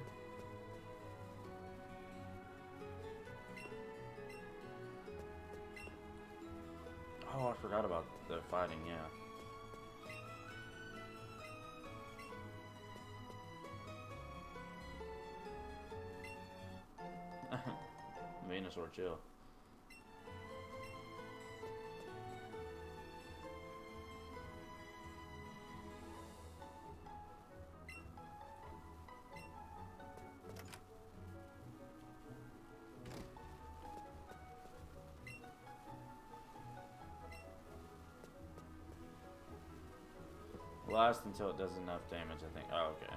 forgot about the fighting, yeah. Venusaur, chill. Last until it does enough damage, I think. Oh, okay.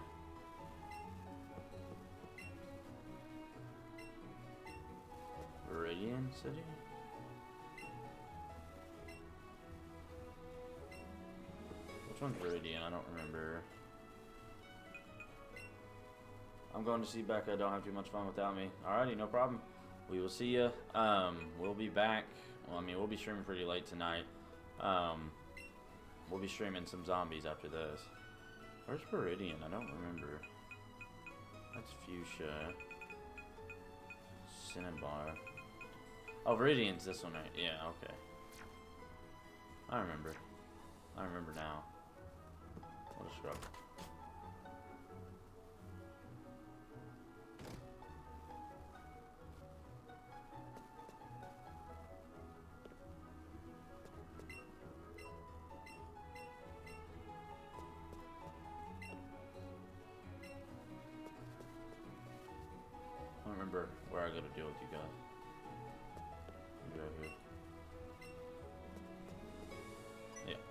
Viridian City? Which one's Viridian? I don't remember. I'm going to see Becca. Don't have too much fun without me. Alrighty, no problem. We will see ya. We'll be back. Well, I mean, we'll be streaming pretty late tonight. We'll be streaming some zombies after this. Where's Viridian? I don't remember. That's Fuchsia. Cinnabar. Oh, Viridian's this one, right? Yeah, okay. I remember. I remember now. What a scrub. I don't remember where I gotta deal with you guys. Maybe right here. Yeah.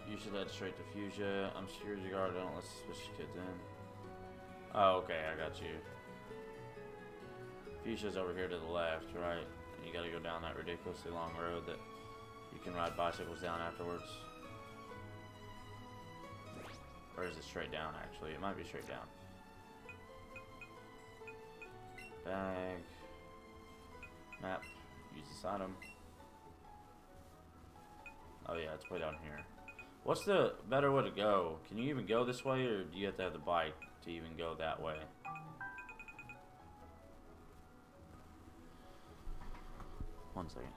You should head straight to Fuchsia. I'm security guard. Don't let suspicious kids in. Oh, okay. I got you. Fuchsia's over here to the left, right? And you gotta go down that ridiculously long road that you can ride bicycles down afterwards. Or is it straight down, actually? It might be straight down. Bag. Map. Use this item. Oh yeah, it's way down here. What's the better way to go? Can you even go this way, or do you have to have the bike to even go that way? One second.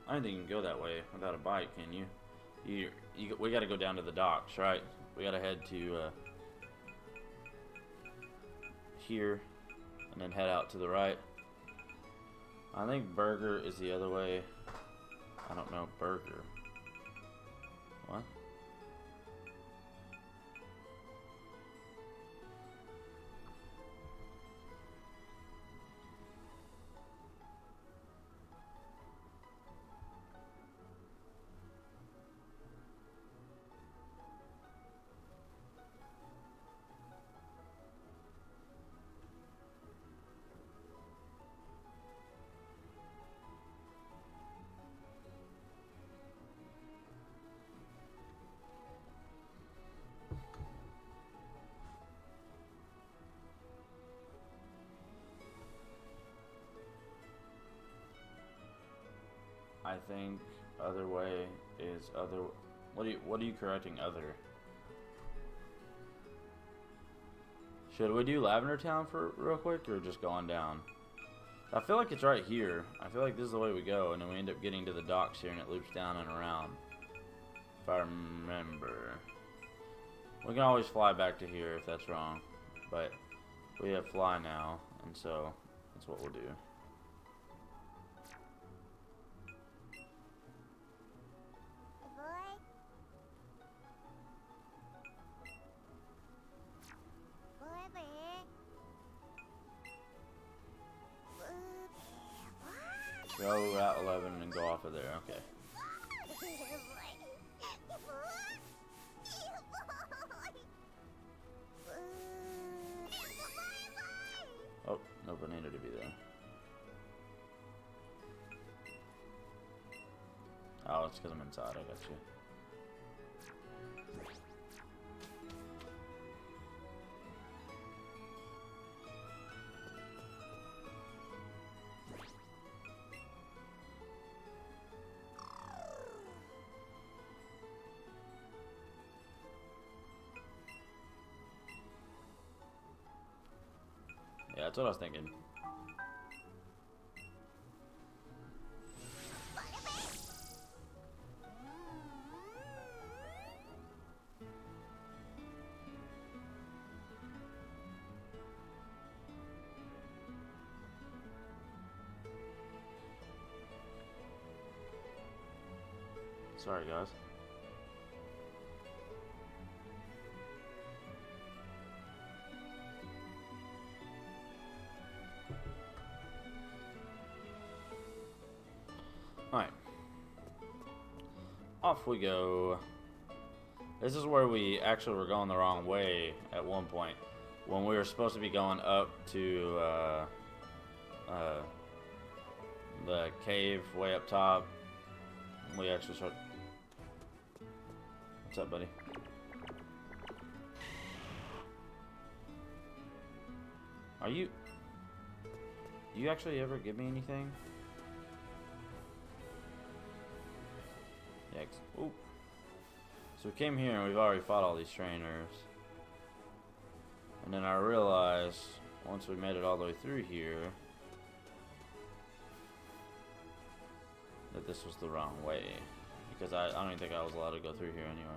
I don't think you can go that way without a bike, can you? We got to go down to the docks, right? We got to head to here, and then head out to the right. I think Burger is the other way. I don't know, Burger. What? I think other way is other. What are you correcting other? Should we do Lavender Town for real quick, or just go on down? I feel like it's right here. I feel like this is the way we go, and then we end up getting to the docks here, and it loops down and around. If I remember. We can always fly back to here if that's wrong, but we have fly now, and so that's what we'll do. Go Route 11 and go off of there, okay. Oh, nope, I needed to be there. Oh, it's because I'm inside, I got you. That's what I was thinking. Sorry, guys. Alright. Off we go. This is where we actually were going the wrong way at one point. When we were supposed to be going up to the cave way up top. We actually start... What's up, buddy? Are you... Do you actually ever give me anything? Yikes. Ooh. So we came here and we've already fought all these trainers. And then I realized, once we made it all the way through here, that this was the wrong way. Because I don't even think I was allowed to go through here anyway.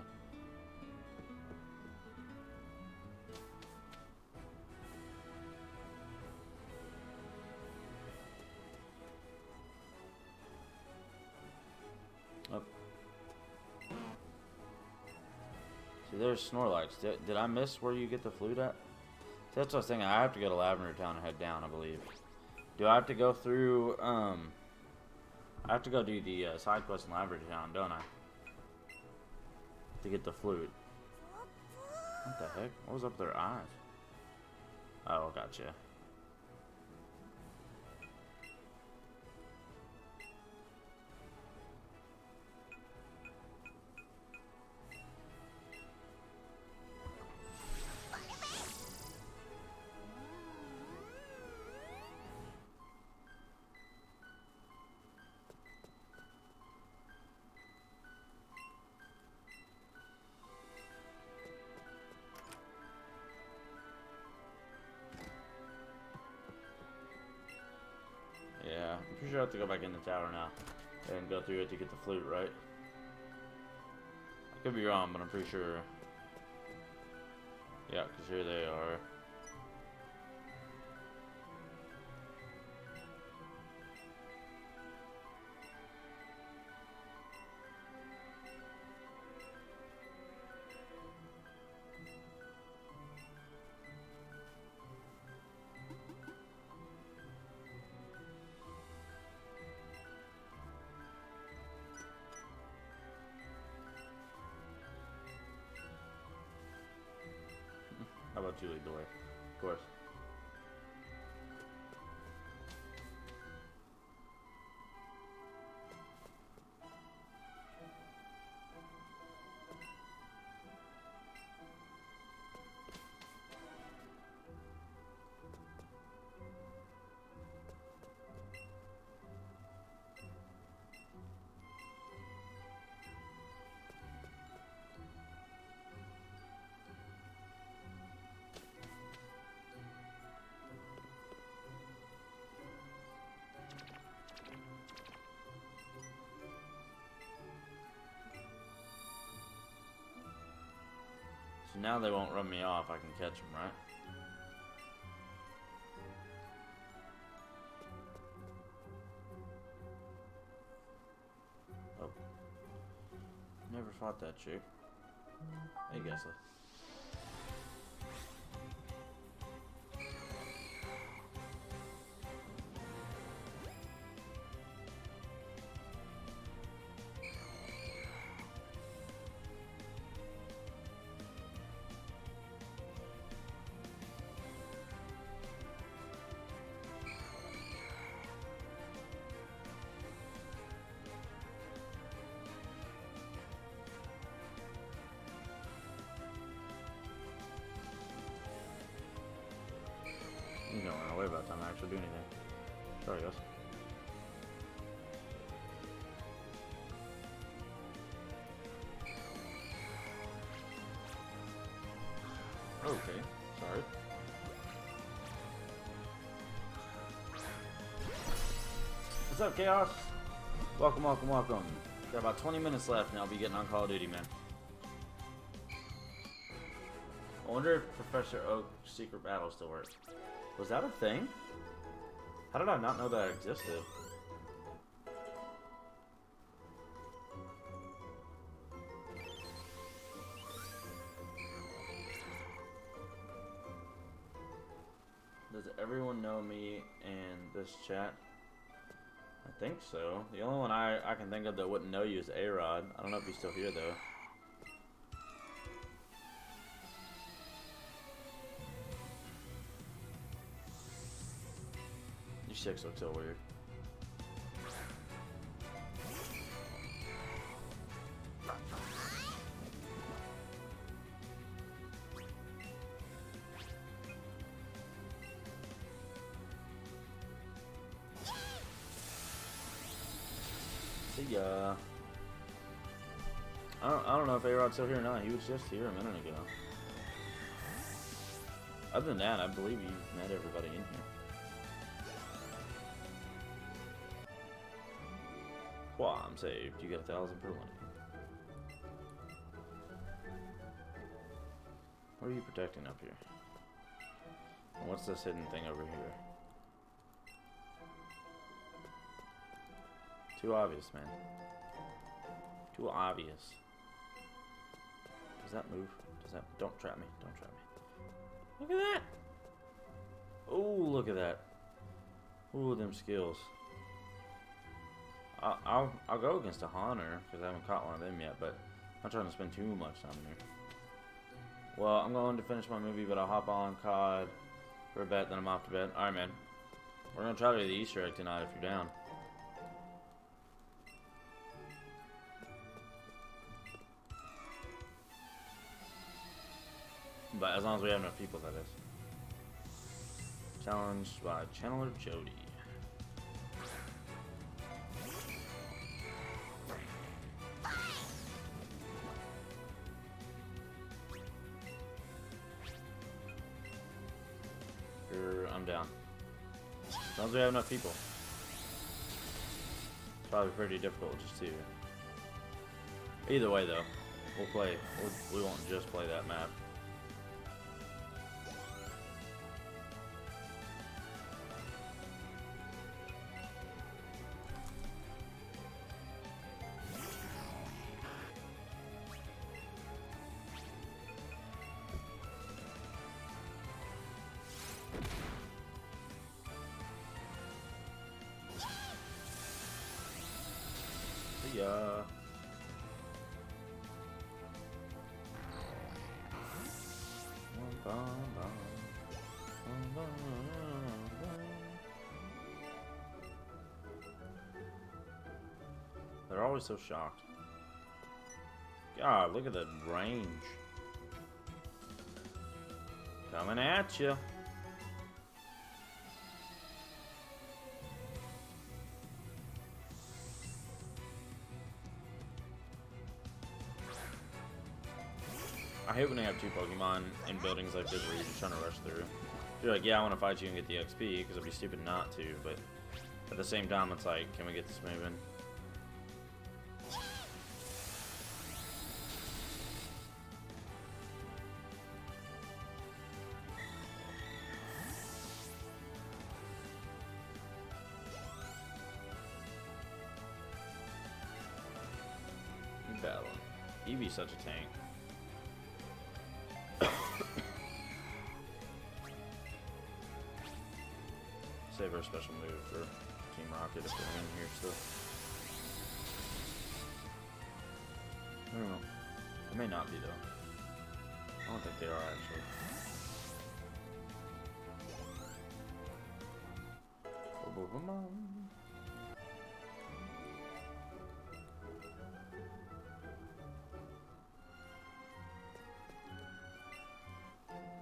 Oh. See, there's Snorlax. Did I miss where you get the flute at? See, that's what I was thinking. I have to go to Lavender Town and head down, I believe. Do I have to go through, I have to go do the side quest in Lavender Town, don't I? To get the flute. What the heck? What was up their eyes? Oh, gotcha. Yeah, I'm pretty sure I have to go back in the tower now and go through it to get the flute, right? I could be wrong, but I'm pretty sure. Yeah, because here they are. How about you lead the way? Of course. So now they won't run me off. I can catch them, right? Oh. Never fought that chick. Hey, Gessler. You don't run away by the time I actually do anything. Sorry, guys. Okay, sorry. What's up, Chaos? Welcome, welcome, welcome. Got about 20 minutes left, and I'll be getting on Call of Duty, man. I wonder if Professor Oak's secret battle still works. Was that a thing? How did I not know that existed? Does everyone know me in this chat? I think so. The only one I can think of that wouldn't know you is A-Rod. I don't know if he's still here, though. These chicks look so weird. See ya. I don't know if A-Rod's still here or not. He was just here a minute ago. Other than that, I believe you've met everybody in here. Wow, I'm saved. You get 1,000 per one. What are you protecting up here? And what's this hidden thing over here? Too obvious, man. Too obvious. Does that move? Does that? Don't trap me. Don't trap me. Look at that. Oh, look at that. Ooh, them skills. I'll go against a Hunter because I haven't caught one of them yet, but I'm not trying to spend too much time here. Well, I'm going to finish my movie, but I'll hop on COD for a bit, then I'm off to bed. Alright, man. We're going to try to do the Easter egg tonight if you're down. But as long as we have enough people, that is. Challenged by Chandler Jody. I'm down. As long as we have enough people. It's probably pretty difficult just to. Either way, though, we'll play. We won't just play that map. Yeah. They're always so shocked. God, look at the range. Coming at you. I hate when they have two Pokemon in buildings like this where you're just trying to rush through. You're like, yeah, I want to fight you and get the XP, because it'd be stupid not to, but at the same time, it's like, can we get this moving? Battle. Eevee's such a tank. Save our special move for Team Rocket if they're in here still. I don't know. It may not be though. I don't think they are actually.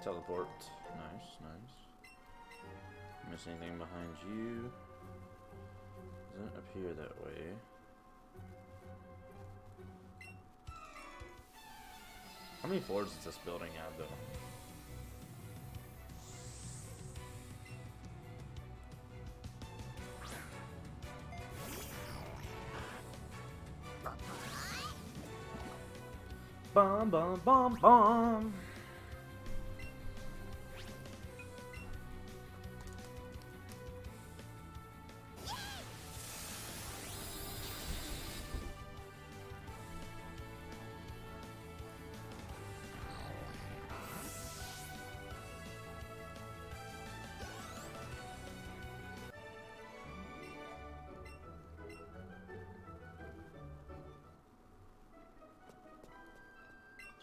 Teleport. Nice, nice. Miss anything behind you? Doesn't appear that way. How many floors does this building have, though? Bum bum bum bum.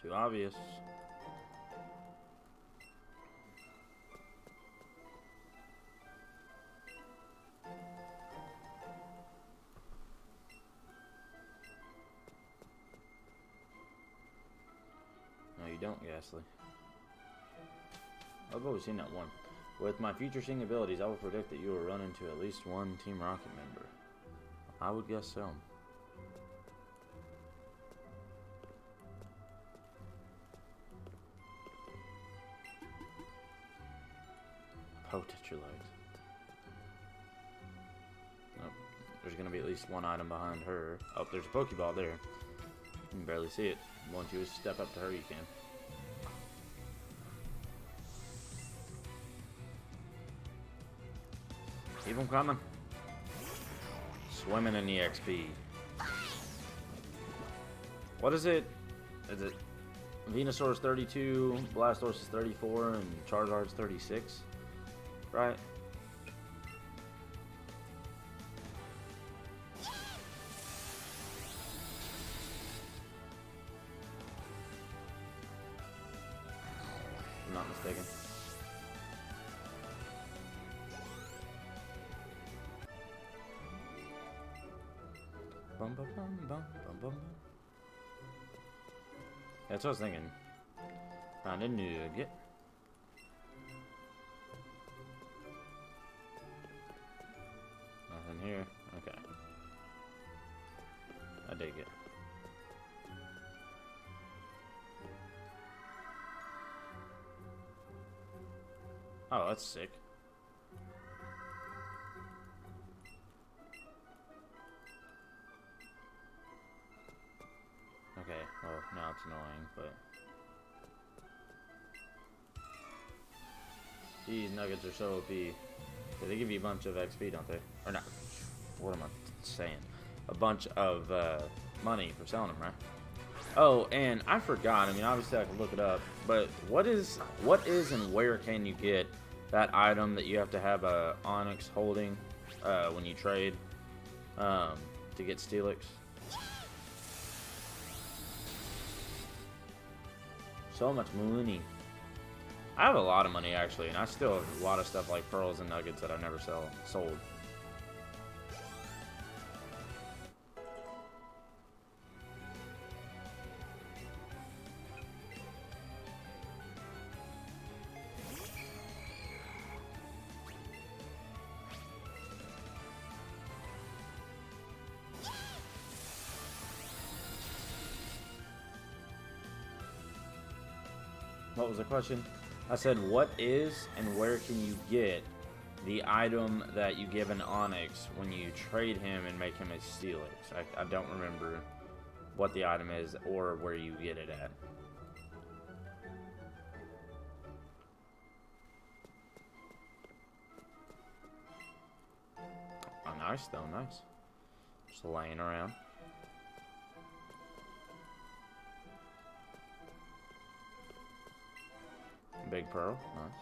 Too obvious. No, you don't, Ghastly. I've always seen that one. With my future seeing abilities, I will predict that you will run into at least one Team Rocket member. I would guess so. Poked at your legs. Nope. There's gonna be at least one item behind her. Oh, there's a Pokeball there. You can barely see it. Once you step up to her, you can. Keep them coming. Swimming in the XP. What is it? Is it Venusaur's 32, Blastoise is 34, and Charizard's 36? Right? If I'm not mistaken. Bum, bum, bum, bum, bum, bum. That's what I was thinking. Found a nugget. Nothing here. Okay. I dig it. Oh, that's sick. Okay, well, now it's annoying, but... These nuggets are so OP. They give you a bunch of XP, don't they? Or not. What am I saying? A bunch of money for selling them, right? Oh, and I forgot. I mean, obviously I could look it up. But what is and where can you get that item that you have to have a Onyx holding when you trade to get Steelix? So much money. I have a lot of money actually, and I still have a lot of stuff like pearls and nuggets that I've never sold. What was the question? I said, what is and where can you get the item that you give an Onyx when you trade him and make him a Steelix? I don't remember what the item is or where you get it at. Oh, nice though, nice. Just laying around. Big pearl, nice.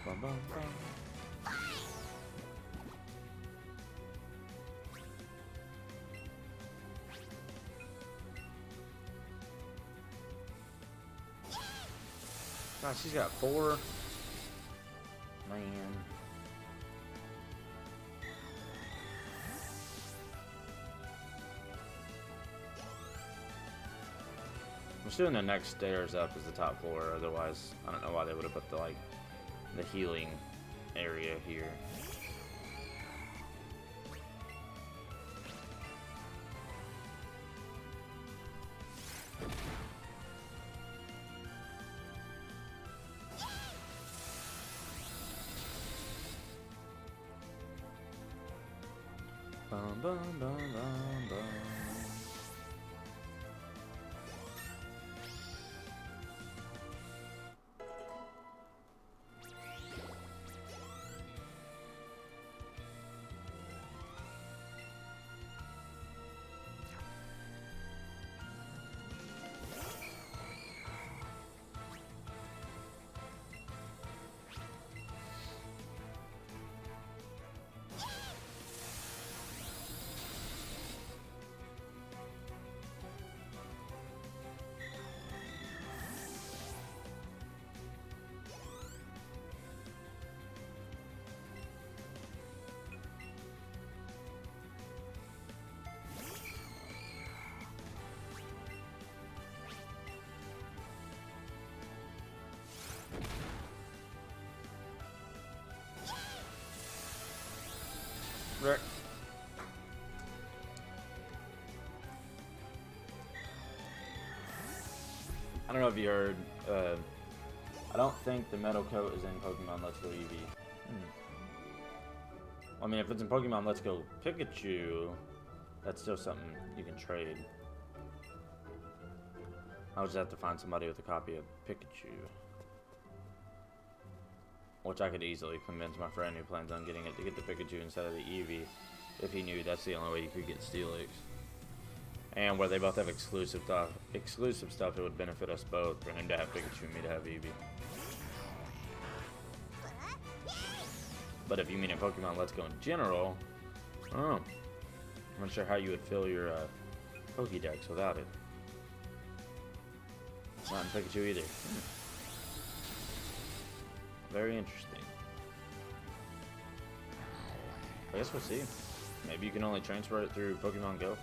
Bum, bum, bum. God, she's got 4. Man. I'm assuming the next stairs up is the top floor, otherwise I don't know why they would have put the healing area here. Bum, bum, bum, bum, bum. Rick. I don't know if you heard, I don't think the metal coat is in Pokemon Let's Go Eevee. I mean, if it's in Pokemon Let's Go Pikachu, that's still something you can trade. I'll just have to find somebody with a copy of Pikachu. Which I could easily convince my friend who plans on getting it to get the Pikachu instead of the Eevee, if he knew that's the only way you could get Steelix. And where they both have exclusive stuff, it would benefit us both for him to have Pikachu and me to have Eevee. But if you mean in Pokemon Let's Go in general, I'm not sure how you would fill your Pokédex without it. Not in Pikachu either. Very interesting. I guess we'll see. Maybe you can only transfer it through Pokemon Go.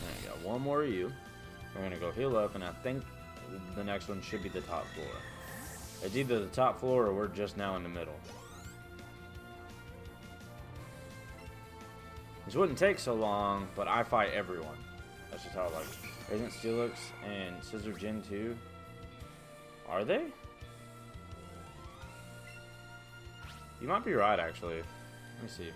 There you go. One more of you. We're gonna go heal up, and I think the next one should be the top floor. It's either the top floor or we're just now in the middle. This wouldn't take so long, but I fight everyone. That's just how I like it. Isn't Steelix and Scissor Gen 2? Are they? You might be right, actually. Let me see.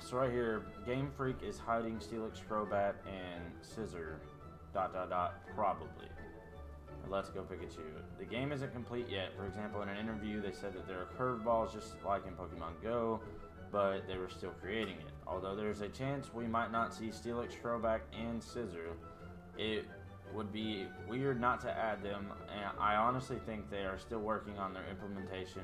So right here, Game Freak is hiding Steelix, Crobat, and Scissor, ... probably. Let's Go Pikachu. The game isn't complete yet. For example, in an interview, they said that there are curveballs just like in Pokemon Go, but they were still creating it. Although there's a chance we might not see Steelix, Crobat, and Scissor, it would be weird not to add them, and I honestly think they are still working on their implementation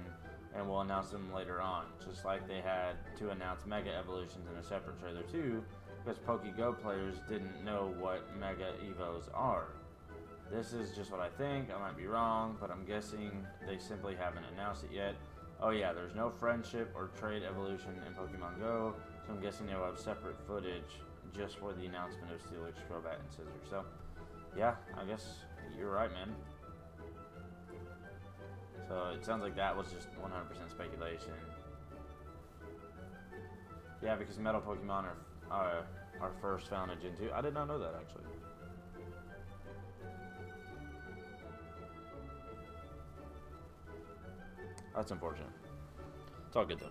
and we'll announce them later on, just like they had to announce Mega Evolutions in a separate trailer too, because PokeGo players didn't know what Mega Evos are. This is just what I think. I might be wrong, but I'm guessing they simply haven't announced it yet. Oh yeah, there's no friendship or trade evolution in Pokemon Go, so I'm guessing they'll have separate footage just for the announcement of Steelix, Crobat, and Scissor. So, yeah, I guess you're right, man. So it sounds like that was just 100% speculation. Yeah, because Metal Pokemon are first found in Gen 2. I did not know that, actually. That's unfortunate. It's all good, though.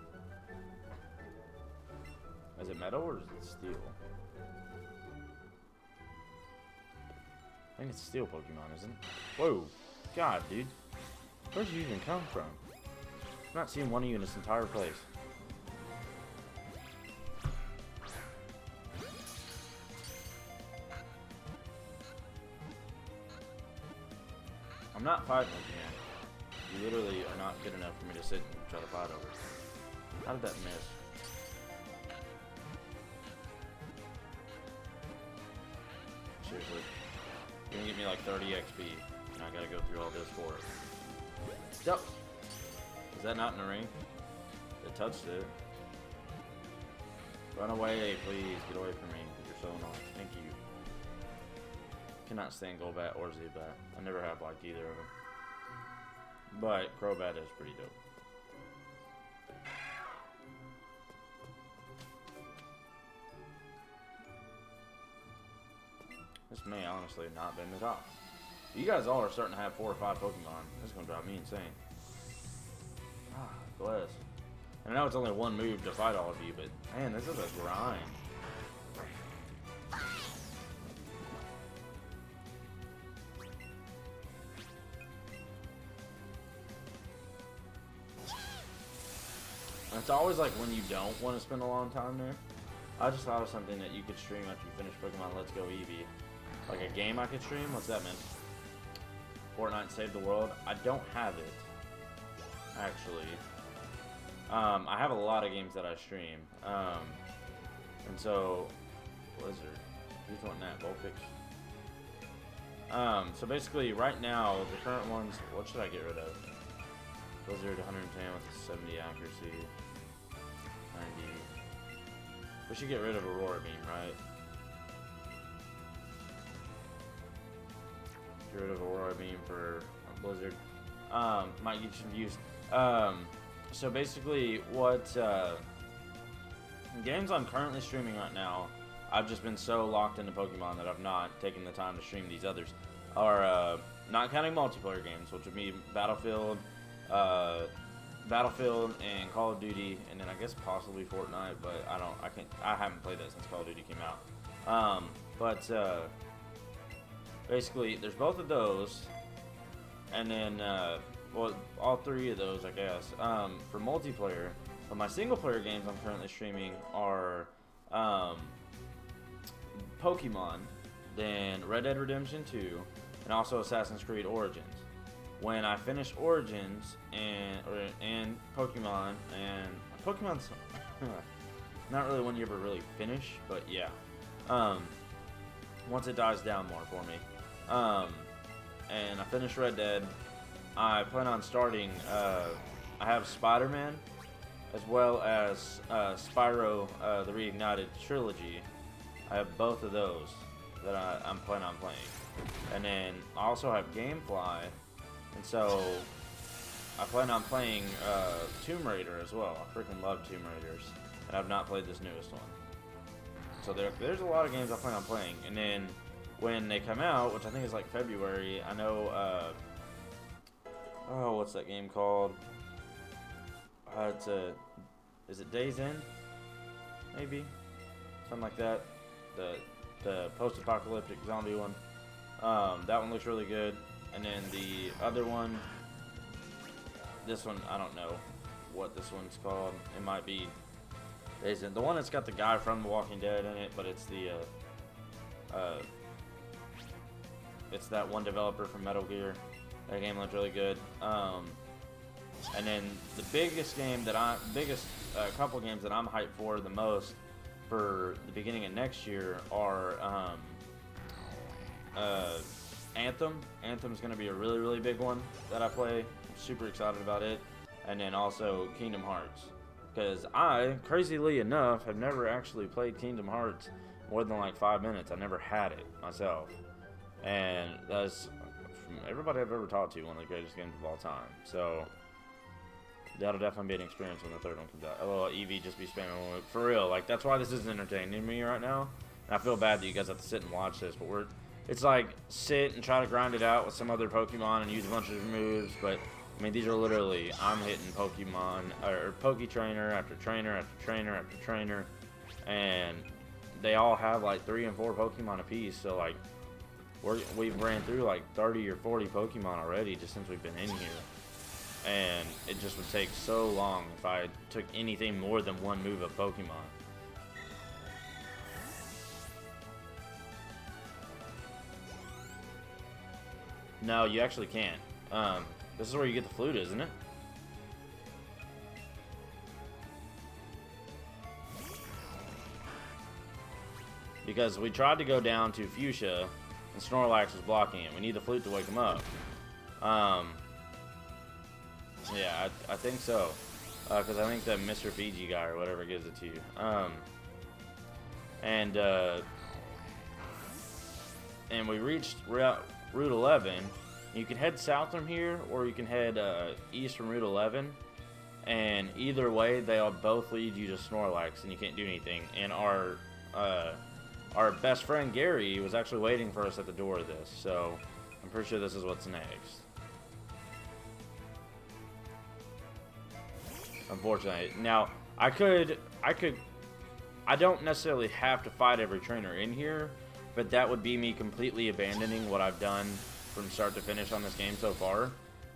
Is it metal or is it steel? I think it's steel Pokemon, isn't it? Whoa. God, dude. Where'd you even come from? I'm not seeing one of you in this entire place. not fighting with you, man. You literally are not good enough for me to sit and try to fight over. How did that miss? Seriously. You're gonna get me like 30 XP, and I gotta go through all this for it. Yep. Is that not in the ring? It touched it. Run away, please. Get away from me. You're so annoying. Thank you. Cannot stand Golbat or Zubat. I never have liked either of them. But Crobat is pretty dope. This may honestly have not been the top. You guys all are starting to have 4 or 5 Pokemon. This is going to drive me insane. Ah, bless. And I know it's only one move to fight all of you, but man, this is a grind. It's always like when you don't want to spend a long time there. I just thought of something that you could stream after you finish Pokemon Let's Go Eevee. Like a game I could stream? What's that mean? Fortnite Save the World? I don't have it, actually. I have a lot of games that I stream. And so, Blizzard. Who's wanting that? Vulpix? So basically, right now, the current ones, what should I get rid of? Blizzard 110 with a 70 accuracy. 90. We should get rid of Aurora Beam, right? Get rid of Aurora Beam for Blizzard. Might get you confused. So basically, what games I'm currently streaming right now, I've just been so locked into Pokemon that I've not taken the time to stream these others. Are not counting multiplayer games, which would be Battlefield, and Call of Duty, and then I guess possibly Fortnite, but I haven't played that since Call of Duty came out. Basically, there's both of those, and then, well, all 3 of those, I guess, for multiplayer. But my single-player games I'm currently streaming are Pokemon, then Red Dead Redemption 2, and also Assassin's Creed Origins. When I finish Origins and Pokemon, and Pokemon's not really one you ever really finish, but yeah. Once it dies down more for me. And I finished Red Dead. I plan on starting, I have Spider-Man, as well as Spyro, the Reignited Trilogy. I have both of those that I'm planning on playing. And then I also have Gamefly, and so I plan on playing Tomb Raider as well. I freaking love Tomb Raiders, and I've not played this newest one. So there's a lot of games I plan on playing, and then when they come out, which I think is like February, I know, oh, what's that game called? Is it Days End? Maybe? Something like that. The post-apocalyptic zombie one. That one looks really good. And then the other one, this one, I don't know what this one's called. It might be Days End. The one that's got the guy from The Walking Dead in it, but it's it's that one developer from Metal Gear. That game looks really good. And then the biggest game that couple games that I'm hyped for the most for the beginning of next year are Anthem. Anthem's going to be a really, really big one that I play. I'm super excited about it. And then also Kingdom Hearts. Because I, crazily enough, have never actually played Kingdom Hearts more than like 5 minutes. I never had it myself. And that's, from everybody I've ever talked to, one of the greatest games of all time. So that'll definitely be an experience when the third one comes out. LOL, Eevee just be spamming. For real, like, that's why this isn't entertaining me right now. And I feel bad that you guys have to sit and watch this, but it's like, sit and try to grind it out with some other Pokemon and use a bunch of moves, but, I mean, these are literally, I'm hitting Pokemon, or Poke Trainer after trainer after trainer after trainer, and they all have, like, 3 and 4 Pokemon apiece, so, like, we've ran through, like, 30 or 40 Pokemon already just since we've been in here. And it just would take so long if I took anything more than one move of Pokemon. No, you actually can't. This is where you get the flute, isn't it? Because we tried to go down to Fuchsia, and Snorlax was blocking it. We need the flute to wake him up. Yeah, I think so. Because I think that Mr. Fiji guy or whatever gives it to you. And we reached Route 11. You can head south from here, or you can head east from Route 11. And either way, they'll both lead you to Snorlax, and you can't do anything. And our best friend Gary was actually waiting for us at the door of this, so I'm pretty sure this is what's next. Unfortunately. Now, I don't necessarily have to fight every trainer in here, but that would be me completely abandoning what I've done from start to finish on this game so far,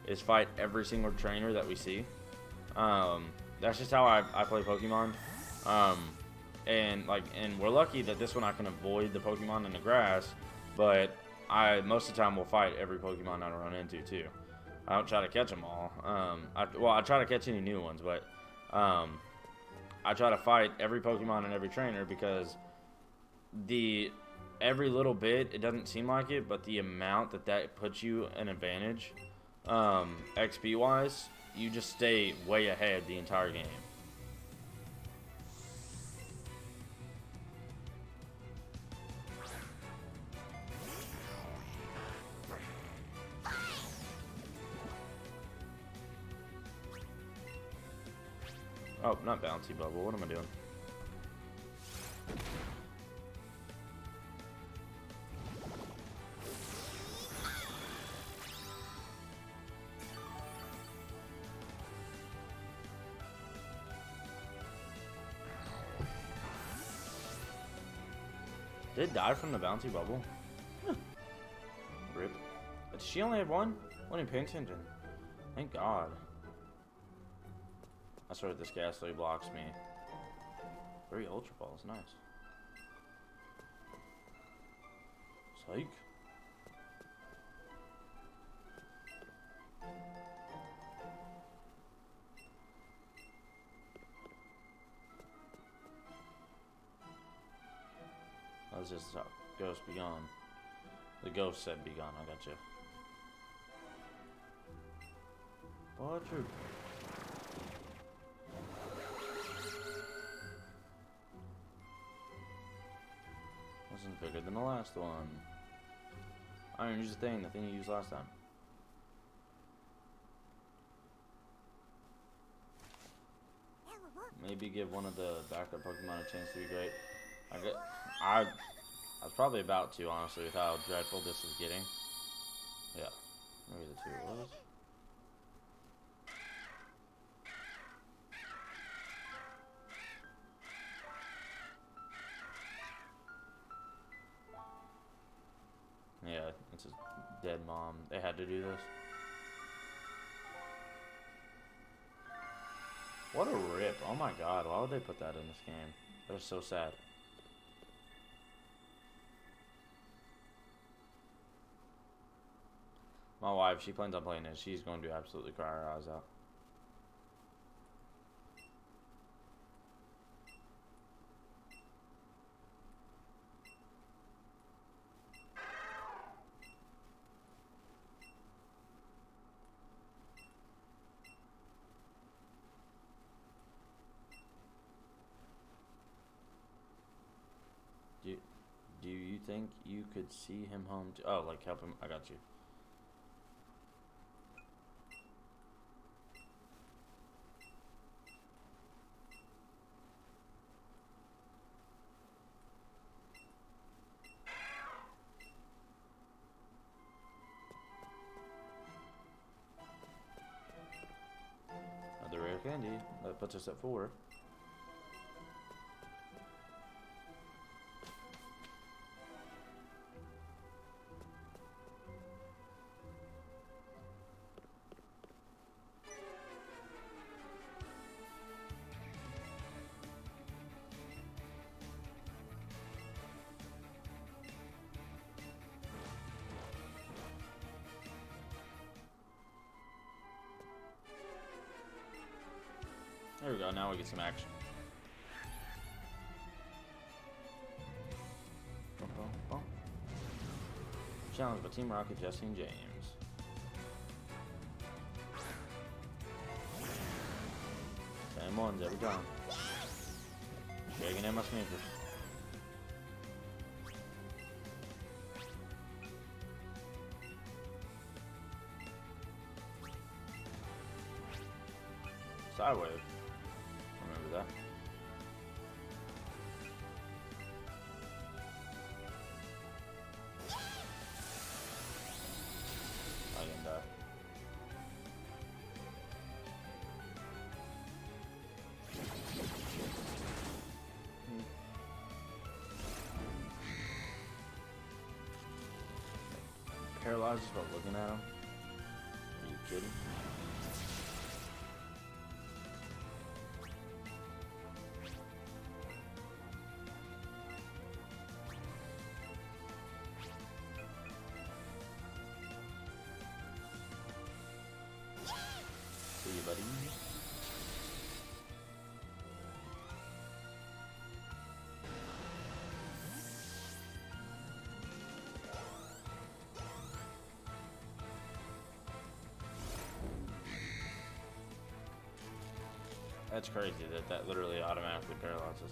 is fight every single trainer that we see. That's just how I play Pokemon. And we're lucky that this one I can avoid the Pokemon in the grass, but I most of the time will fight every Pokemon I run into too. I don't try to catch them all. I try to catch any new ones, but I try to fight every Pokemon and every trainer, because every little bit, it doesn't seem like it, but the amount that puts you an advantage, XP wise, you just stay way ahead the entire game. Oh, not bouncy bubble. What am I doing? Did it die from the bouncy bubble? Rip. Did she only have one? Wasn't even paying attention. Thank God. I swear this Ghastly blocks me. 3 Ultra Balls, nice. Psych. That was just Ghost be gone. The ghost said be gone, I gotcha. Butter. Wasn't bigger than the last one. I don't use the thing you used last time. Maybe give one of the backup Pokemon a chance to be great. I was probably about to, honestly, with how dreadful this is getting. Yeah, maybe the 2 was. Yeah, it's a dead mom. They had to do this. What a rip. Oh my god, why would they put that in this game? That is so sad. My wife, she plans on playing this. She's going to absolutely cry her eyes out. Do you think you could see him home? Oh, like help him? I got you. Another rare candy. That puts us at 4. There we go, now we get some action. Challenge by Team Rocket, Jesse and James. Same ones every time. Shaking in my sneakers. Sidewave. Remember that. I didn't die. Paralyzed just by looking at him? Are you kidding? See you, buddy. That's crazy that literally automatically paralyzes.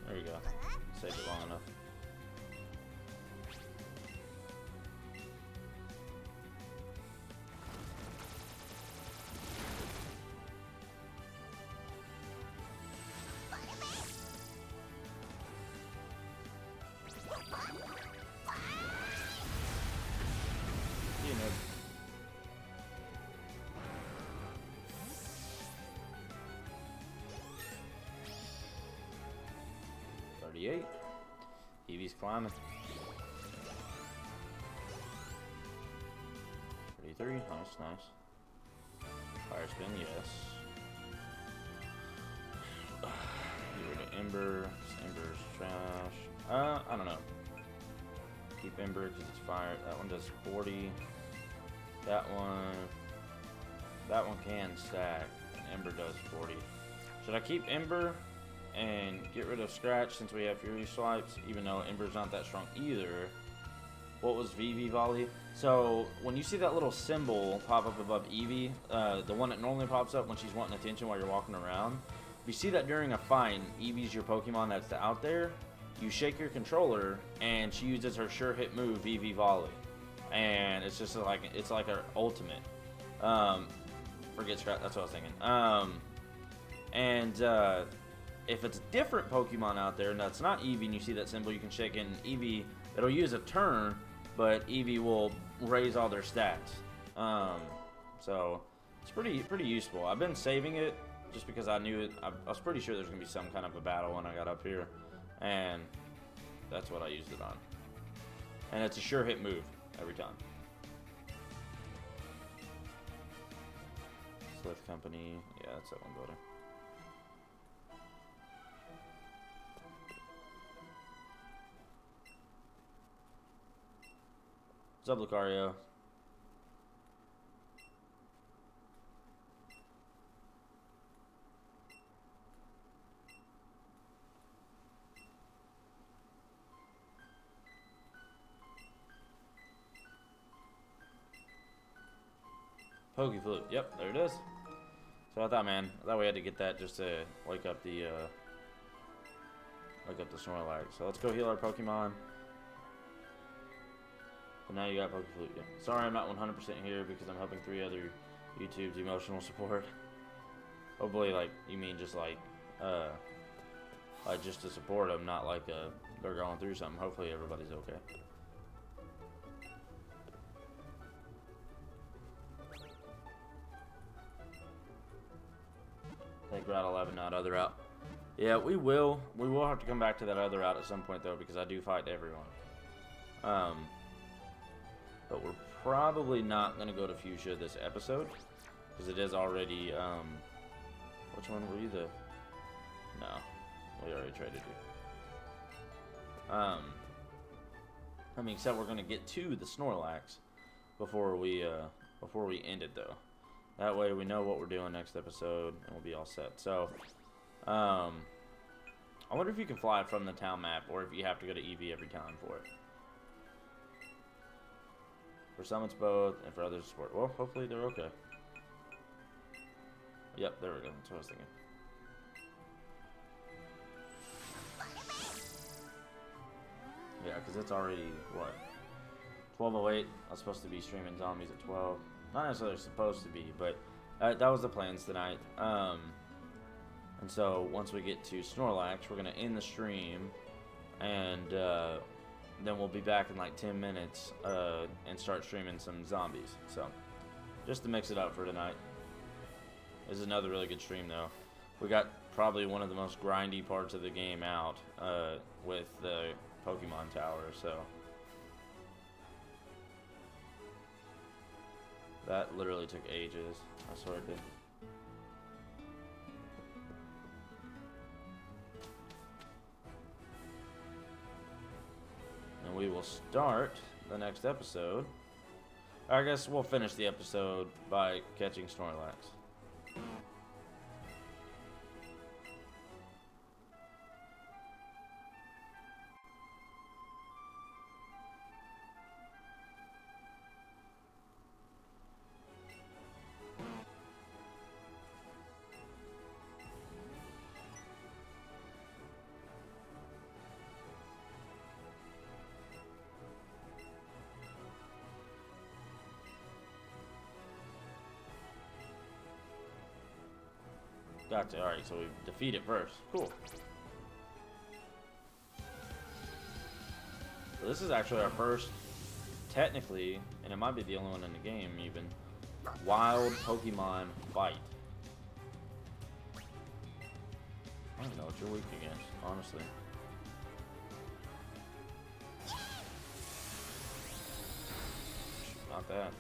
There you go. Saved it long enough. You know. 38. Eevee's climbing. 33. Nice, nice. Fire spin, yes. Get rid of Ember. Ember's trash. I don't know. Keep Ember because it's fire. That one does 40. That one can stack. And Ember does 40. Should I keep Ember and get rid of Scratch since we have Fury Swipes, even though Ember's not that strong either? What was Eevee Volley? So when you see that little symbol pop up above Eevee, the one that normally pops up when she's wanting attention while you're walking around, if you see that during a fight, Eevee's your Pokemon that's out there, you shake your controller and she uses her sure hit move, Eevee Volley. And it's just like, it's like her ultimate. Forget Scratch, that's what I was thinking. If it's a different Pokemon out there and that's not Eevee and you see that symbol, you can shake it, and Eevee, it'll use a turn, but Eevee will raise all their stats. So it's pretty useful. I've been saving it just because I knew it. I was pretty sure there's gonna be some kind of a battle when I got up here, and that's what I used it on. And it's a sure hit move every time. Slith Company, yeah, that's that one better. What's up, Lucario? Pokeflute. Yep, there it is. So I thought, man, I thought we had to get that just to wake up the Snorlax. So let's go heal our Pokemon. But now you got Pokeflute. Yeah. Sorry, I'm not 100% here because I'm helping 3 other YouTube's emotional support. Hopefully, like, you mean just like just to support them, not like they're going through something. Hopefully, everybody's okay. Take Route 11, not other route. Yeah, we will. We will have to come back to that other route at some point, though, because I do fight everyone. But we're probably not going to go to Fuchsia this episode, because it is already, which one were you, no, we already traded you. I mean, except we're gonna get to the Snorlax before we end it though. That way we know what we're doing next episode and we'll be all set. So, I wonder if you can fly from the town map or if you have to go to Eevee every time for it. For some it's both, and for others it's sport. Well, hopefully they're okay. Yep, there we go. That's what I was thinking. Yeah, because it's already, what, 12:08. I was supposed to be streaming zombies at 12. Not necessarily supposed to be, but that was the plans tonight. And so once we get to Snorlax, we're going to end the stream, and then we'll be back in like 10 minutes and start streaming some zombies. So just to mix it up for tonight. This is another really good stream, though. We got probably one of the most grindy parts of the game out with the Pokemon Tower, so that literally took ages. I swear it did. And we will start the next episode. I guess we'll finish the episode by catching Snorlax. Gotcha, alright, so we defeat it first. Cool. So this is actually our first, technically, and it might be the only one in the game even, wild Pokemon fight. I don't know what you're weak against, honestly. Not that.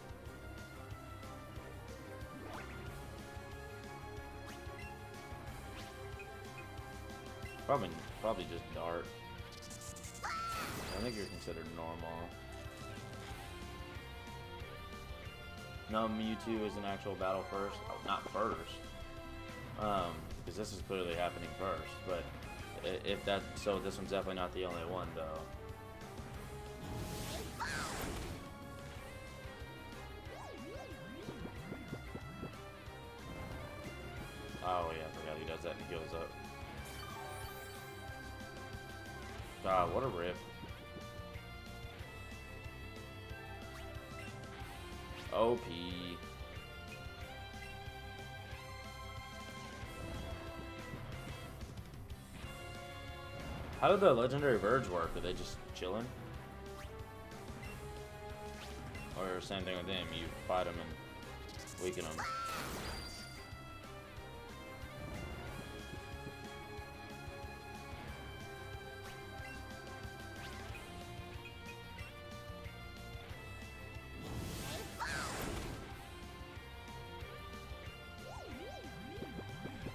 Probably just dart. I think you're considered normal. No, Mewtwo is an actual battle first. Oh, not first. Because this is clearly happening first. But if that, so this one's definitely not the only one, though. Oh yeah, I forgot he does that and heals up. God, what a rip. OP. How do the legendary birds work? Are they just chilling? Or same thing with them, you fight them and weaken them.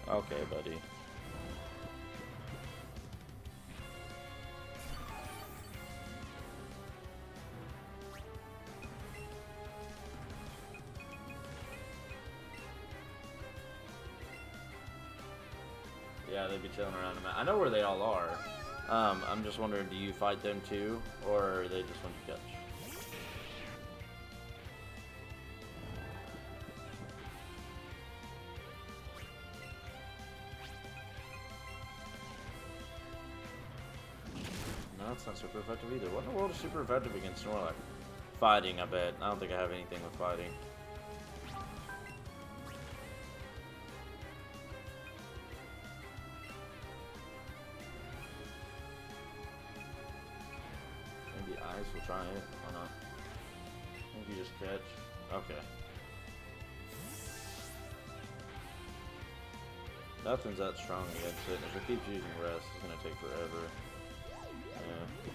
Okay, buddy. Yeah, they'd be chilling around the map. I know where they all are. I'm just wondering, do you fight them too, or are they just want to catch? No, it's not super effective either. What in the world is super effective against Snorlax? Fighting, I bet. I don't think I have anything with fighting. Maybe ice, we'll try it. Why not? I think you just catch. Okay. Nothing's that strong against it. If it keeps using rest, it's gonna take forever. Yeah.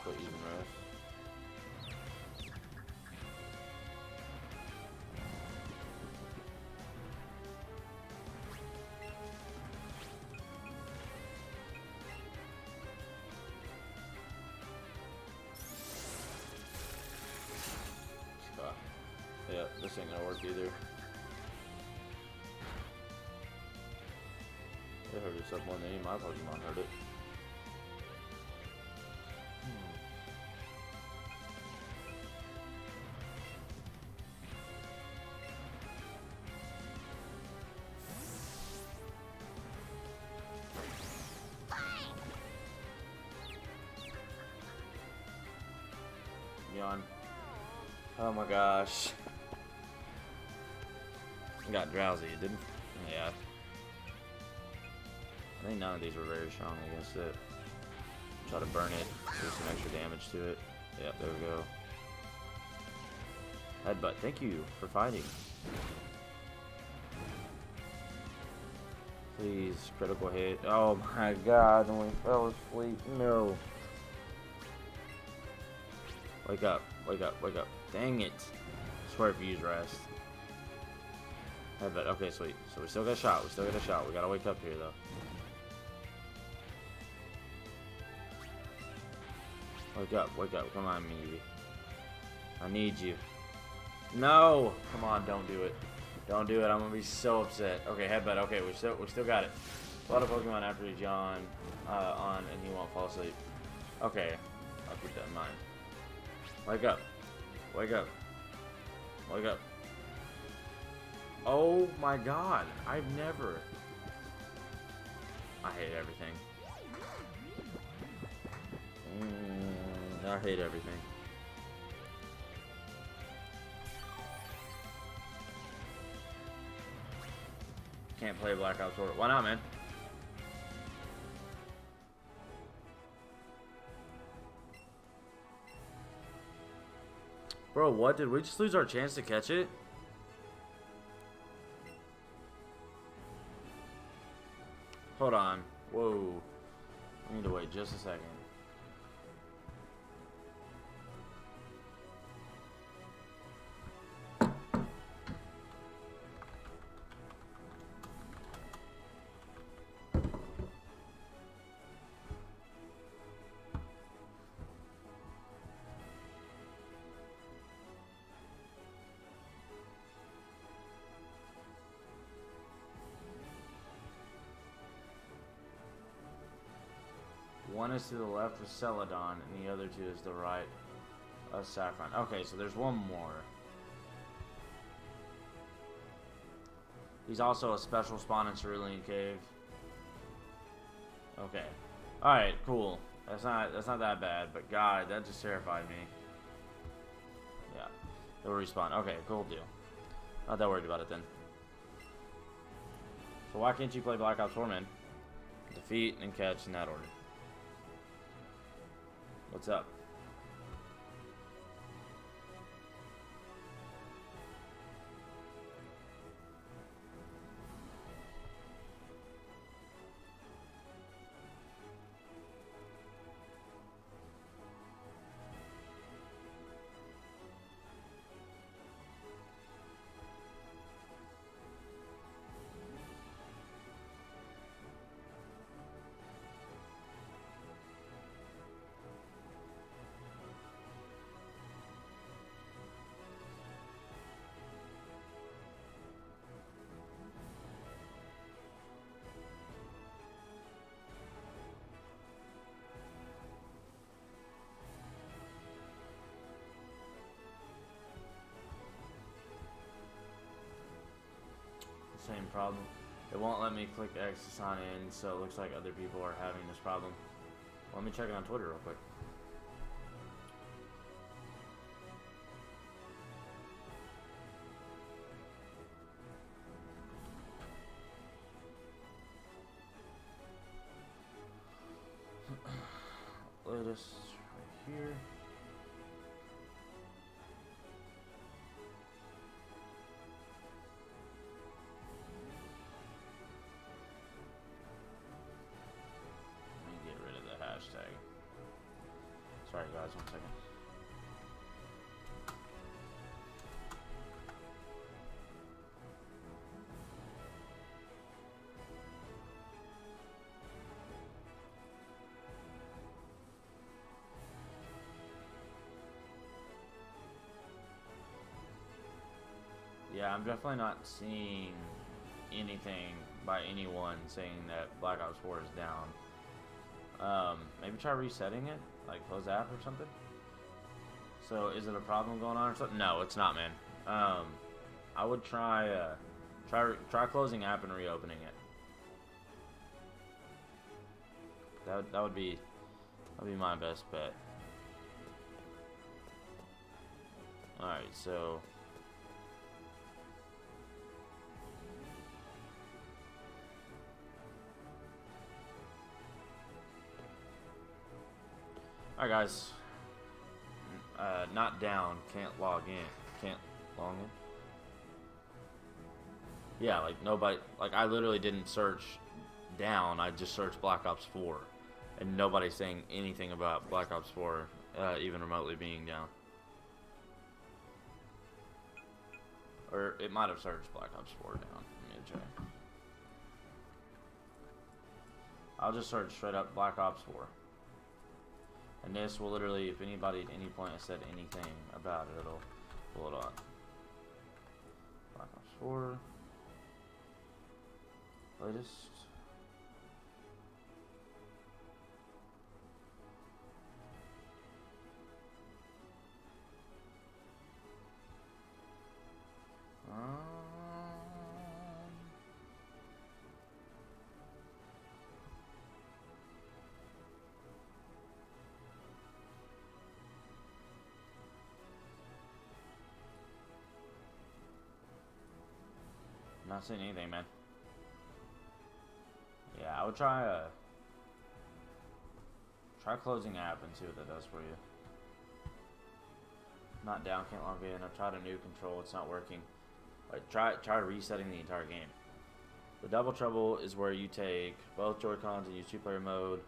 put even rest. Yeah, this ain't gonna work either. It hurt itself more than any of my Pokemon hurt it. Yawn. Oh my gosh. I got drowsy, didn't? Yeah. I think none of these were very strong against it. Try to burn it, do some extra damage to it. Yep, there we go. Headbutt, thank you for fighting. Please, critical hit. Oh my god, and we fell asleep. No. Wake up, wake up, wake up. Dang it. I swear if you use rest. Headbutt, okay, sweet. So we still got a shot, we still got a shot. We gotta wake up here though. Wake up, come on, Eevee. I need you. No! Come on, don't do it. Don't do it, I'm gonna be so upset. Okay, headbutt, okay, we still got it. A lot of Pokemon after he's yawn on and he won't fall asleep. Okay, I'll keep that in mind. Wake up. Wake up. Wake up. Oh my god, I've never. I hate everything. I hate everything. Can't play Black Ops 4. Why not, man? Bro, what? Did we just lose our chance to catch it? Hold on. Whoa. I need to wait just a second. One is to the left of Celadon, and the other two is the right of Saffron. Okay, so there's one more. He's also a special spawn in Cerulean Cave. Okay. Alright, cool. That's not that bad, but God, that just terrified me. Yeah. They'll respawn. Okay, cool deal. Not that worried about it then. So why can't you play Black Ops 4, man? Defeat and catch in that order. What's up? Same problem. It won't let me click X to sign in, so it looks like other people are having this problem. Let me check it on Twitter real quick. Latest right here. Hashtag. Sorry guys, 1 second. Yeah, I'm definitely not seeing anything by anyone saying that Black Ops 4 is down. Maybe try resetting it, like close the app or something. So, is it a problem going on or something? No, it's not, man. I would try closing app and reopening it. That would be my best bet. All right, so. Alright guys, not down, can't log in, yeah, like nobody, like I literally didn't search down, I just searched Black Ops 4, and nobody's saying anything about Black Ops 4 even remotely being down. Or it might have searched Black Ops 4 down, let me check. I'll just search straight up Black Ops 4. And this will literally, if anybody at any point has said anything about it, it'll pull it up. Black Ops 4. Latest. Not seeing anything, man. Yeah, I would try closing the app and see what that does for you. Not down, can't log in. I've tried a new control, it's not working. Like try resetting the entire game. The double trouble is where you take both Joy-Cons and use 2-player mode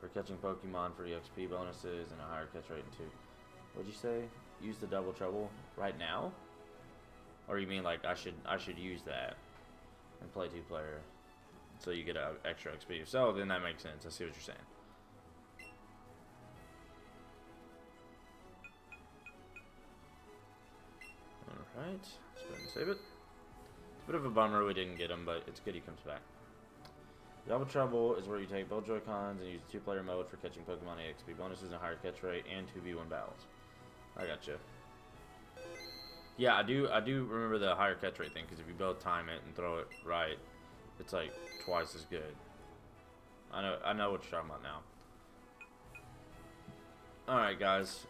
for catching Pokemon for EXP bonuses and a higher catch rate in 2. What'd you say? Use the double trouble right now? Or you mean like I should use that and play 2-player so you get extra XP? So then that makes sense. I see what you're saying. Alright, let's go ahead and save it. It's a bit of a bummer we didn't get him, but it's good he comes back. Double Trouble is where you take both Joy-Cons and use 2-player mode for catching Pokemon EXP bonuses and higher catch rate and 2v1 battles. I gotcha. Yeah, I do remember the higher catch rate thing, because if you both time it and throw it right, it's like twice as good. I know what you're talking about now. Alright guys,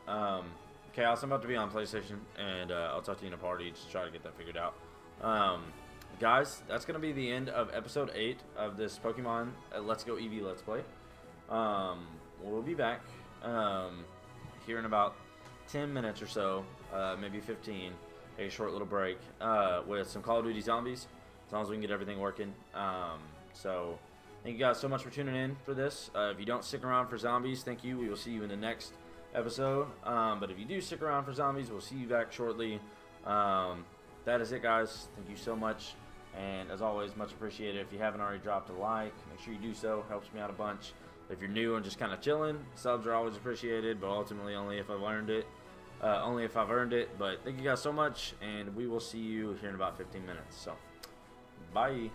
Chaos, I'm about to be on PlayStation, and I'll talk to you in a party to try to get that figured out. Guys, that's going to be the end of episode 8 of this Pokemon Let's Go Eevee Let's Play. We'll be back here in about 10 minutes or so, maybe 15. Take a short little break with some Call of Duty Zombies, as long as we can get everything working. So thank you guys so much for tuning in for this. If you don't stick around for Zombies, thank you. We will see you in the next episode. But if you do stick around for Zombies, we'll see you back shortly. That is it, guys. Thank you so much. And as always, much appreciated. If you haven't already dropped a like, make sure you do so. Helps me out a bunch. If you're new and just kind of chilling, subs are always appreciated, but ultimately only if I've earned it. But thank you guys so much, and we will see you here in about 15 minutes. So, bye.